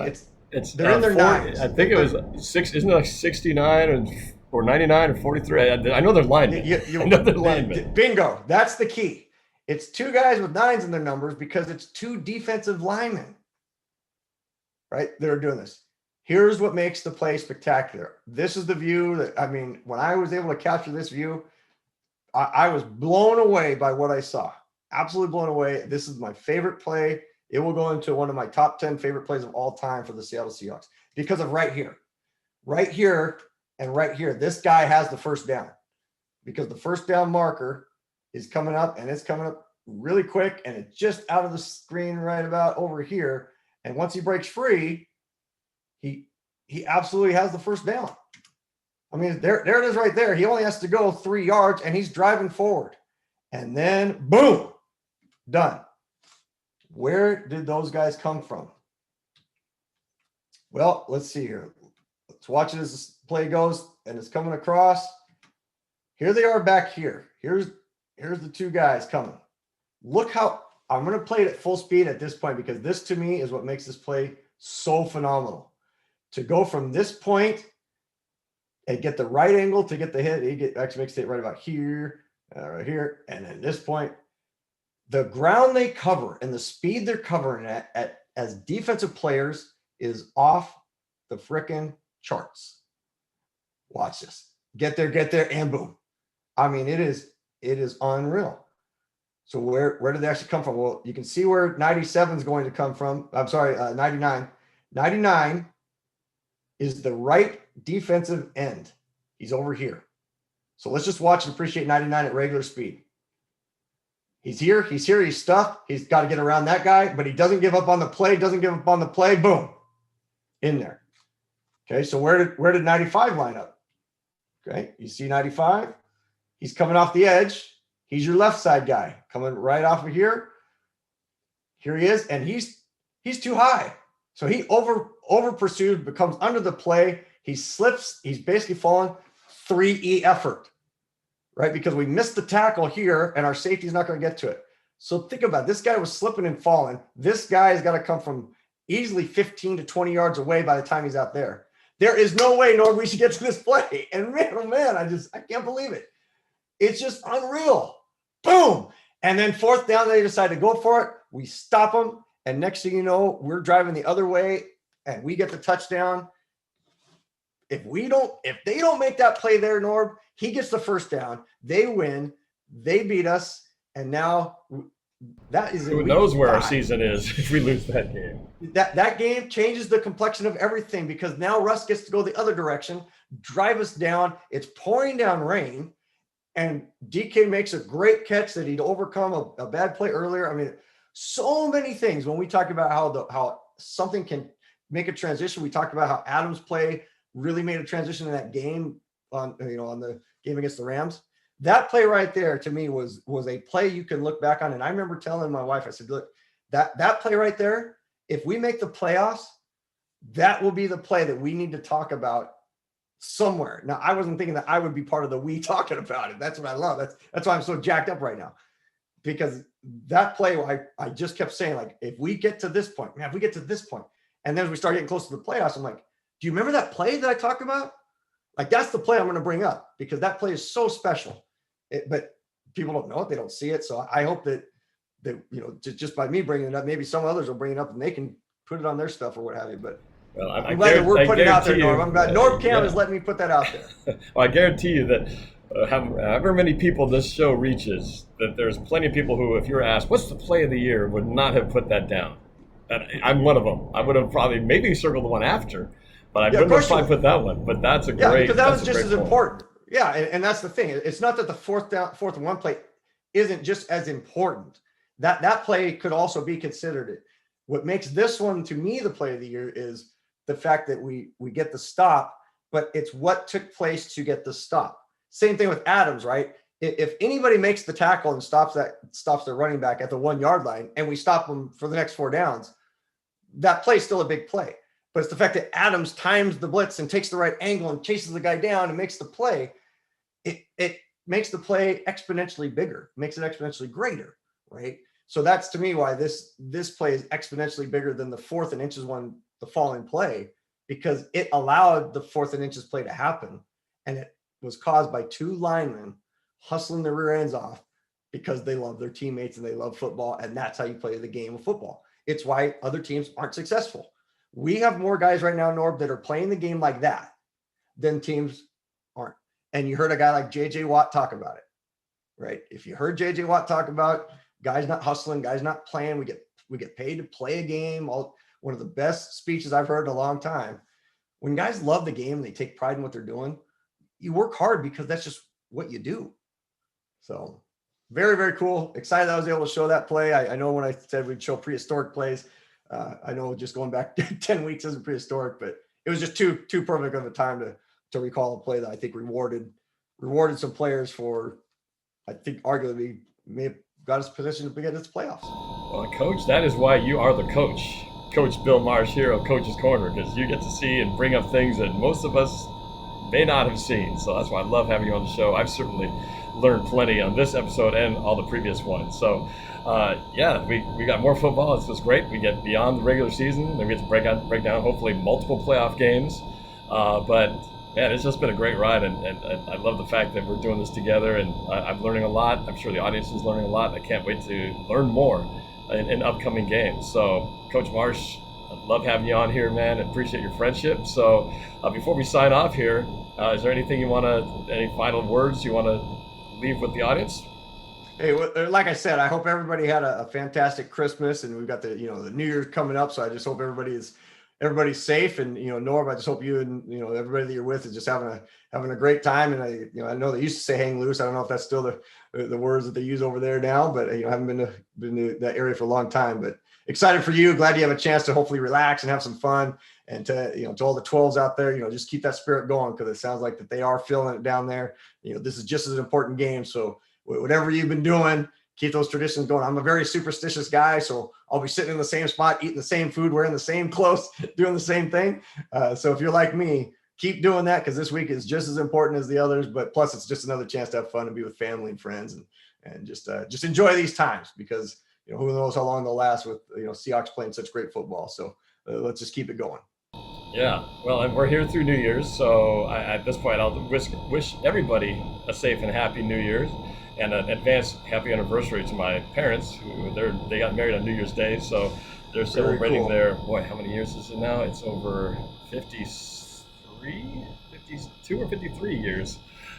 they're in their 90s. I think it was 6. Isn't it like 69 or 99 or 43? I know they're linemen. I know they're linemen. Bingo. That's the key. It's 2 guys with 9s in their numbers because it's 2 defensive linemen, right? That are doing this. Here's what makes the play spectacular. This is the view that, when I was able to capture this view, I was blown away by what I saw. Absolutely blown away. This is my favorite play. It will go into one of my top 10 favorite plays of all time for the Seattle Seahawks because of right here. Right here and right here. This guy has the first down because the first down marker is coming up, and it's coming up really quick, and it's just out of the screen right about over here. And once he breaks free, he absolutely has the first down. There it is right there. He only has to go 3 yards, and he's driving forward. And then, boom, done. Where did those guys come from? Well, let's see here. Let's watch it as this play goes, and it's coming across. Here they are back here. Here's the 2 guys coming. Look how I'm going to play it at full speed at this point, because this to me is what makes this play so phenomenal. To go from this point and get the right angle to get the hit. He actually makes it right about here, right here. And at this point, the ground they cover and the speed they're covering at as defensive players is off the frickin' charts. Watch this. Get there, and boom. It is unreal. So where did they actually come from? Well, you can see where 97 is going to come from. I'm sorry, 99. 99 is the right defensive end. He's over here. So let's just watch and appreciate 99 at regular speed. He's here, he's stuffed. He's got to get around that guy, but he doesn't give up on the play, boom, in there. Okay, so where did 95 line up? Okay, you see 95? He's coming off the edge. He's your left side guy coming right off of here. Here he is, and he's too high. So he over pursued, becomes under the play. He slips. He's basically fallen 3E effort, right? Because we missed the tackle here, and our safety's not going to get to it. So think about it. This guy was slipping and falling. This guy's got to come from easily 15 to 20 yards away by the time he's out there. There is no way, Norb, we should get to this play. And man, oh man, I can't believe it. It's just unreal. Boom. And then 4th down, they decide to go for it. We stop them. And next thing you know, we're driving the other way and we get the touchdown. If they don't make that play there, Norb, he gets the first down. They win. They beat us. And now That is Who knows where our season is if we lose that game. That game changes the complexion of everything, because now Russ gets to go the other direction, drive us down. It's pouring down rain, and DK makes a great catch that he'd overcome a bad play earlier. I mean, so many things. When we talk about how something can make a transition, we talked about how Adams' play really made a transition in that game on the game against the Rams. That play right there to me was a play you can look back on. And I remember telling my wife, I said, look, that play right there, if we make the playoffs, that will be the play that we need to talk about somewhere. Now, I wasn't thinking that I would be part of the we talking about it. That's what I love. That's why I'm so jacked up right now, because that play, I just kept saying, like, if we get to this point, man, if we get to this point, and then as we start getting close to the playoffs, I'm like, do you remember that play that I talked about? Like, that's the play I'm going to bring up, because that play is so special. But people don't know it. They don't see it. So I hope that just by me bringing it up, maybe some others will bring it up and they can put it on their stuff or what have you. But well, I'm glad that we're putting it out there, Norb. I'm glad NorbCam is letting me put that out there. Well, I guarantee you that however many people this show reaches, that there's plenty of people who, if you're asked, what's the play of the year, would not have put that down. And I'm one of them. I would have probably maybe circled the one after, but I wouldn't have probably put that one. But that's a great. Yeah, because that was just as important. Yeah, and that's the thing. It's not that the fourth and one play isn't just as important. That play could also be considered it. What makes this one, to me, the play of the year is the fact that we get the stop, but it's what took place to get the stop. Same thing with Adams, right? If anybody makes the tackle and stops their running back at the 1 yard line, and we stop them for the next 4 downs, that play is still a big play. But it's the fact that Adams times the blitz and takes the right angle and chases the guy down and makes the play. It makes the play exponentially bigger, makes it exponentially greater, right? So that's, to me, why this play is exponentially bigger than the 4th and inches one, the falling play, because it allowed the 4th and inches play to happen. And it was caused by 2 linemen hustling their rear ends off because they love their teammates and they love football. And that's how you play the game of football. It's why other teams aren't successful. We have more guys right now, Norb, that are playing the game like that than teams aren't. And you heard a guy like J.J. Watt talk about it, right? If you heard J.J. Watt talk about guys not hustling, guys not playing, we get paid to play a game. One of the best speeches I've heard in a long time. When guys love the game, they take pride in what they're doing. You work hard because that's just what you do. So very, very cool. Excited that I was able to show that play. I know when I said we'd show prehistoric plays, I know just going back 10 weeks isn't prehistoric, but it was just too perfect of a time to recall a play that I think rewarded some players for, I think arguably may have got us positioned to get into playoffs. Well, Coach, that is why you are the coach. Coach Bill Marsh here on Coach's Corner, because you get to see and bring up things that most of us may not have seen. So that's why I love having you on the show. I've certainly learned plenty on this episode and all the previous ones. So we got more football. It's just great. We get beyond the regular season. Then we get to break down hopefully multiple playoff games. But man, it's just been a great ride, and I love the fact that we're doing this together, and I'm learning a lot. I'm sure the audience is learning a lot. I can't wait to learn more in upcoming games. So, Coach Marsh, I love having you on here, man, and appreciate your friendship. So, before we sign off here, is there anything any final words you want to leave with the audience? Hey, like I said, I hope everybody had a fantastic Christmas, and we've got the New Year's coming up. So I just hope everybody's safe, and Norb, I just hope you and everybody that you're with is just having a great time. And I know they used to say hang loose. I don't know if that's still the words that they use over there now, but I haven't been to that area for a long time. But excited for you. Glad you have a chance to hopefully relax and have some fun. And to all the 12s out there, just keep that spirit going, because it sounds like that they are feeling it down there. This is just as important game. So whatever you've been doing, keep those traditions going. I'm a very superstitious guy, so I'll be sitting in the same spot, eating the same food, wearing the same clothes, doing the same thing. So if you're like me, keep doing that, because this week is just as important as the others. But plus, it's just another chance to have fun and be with family and friends, and just enjoy these times, because who knows how long they'll last with Seahawks playing such great football. So let's just keep it going. Yeah, well, and we're here through New Year's, so at this point, I'll wish everybody a safe and happy New Year's. And an advanced happy anniversary to my parents, who they got married on New Year's Day, so they're celebrating their, how many years is it now? It's over 52 or 53 years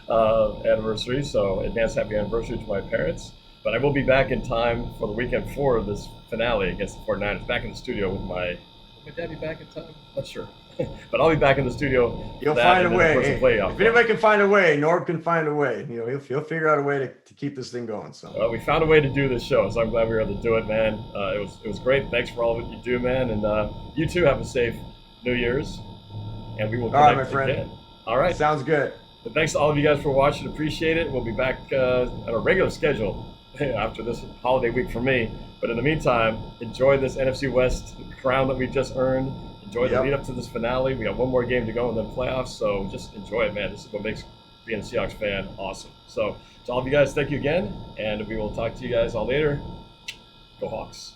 anniversary. So advanced happy anniversary to my parents. But I will be back in time for the weekend for this finale against the 49ers. Back in the studio with my daddy back in time? Not sure. But I'll be back in the studio. You'll find a way. If anybody can find a way, Norb can find a way. He'll figure out a way to keep this thing going. So we found a way to do this show, so I'm glad we were able to do it, man. It was great. Thanks for all of what you do, man. And you too have a safe New Year's. And we will connect all right, my friend. Again. All right. Sounds good. But thanks to all of you guys for watching. Appreciate it. We'll be back on a regular schedule after this holiday week for me. But in the meantime, enjoy this NFC West crown that we've just earned. Enjoy the lead up to this finale. We got one more game to go in the playoffs, so just enjoy it, man. This is what makes being a Seahawks fan awesome. So to all of you guys, thank you again, and we will talk to you guys all later. Go Hawks.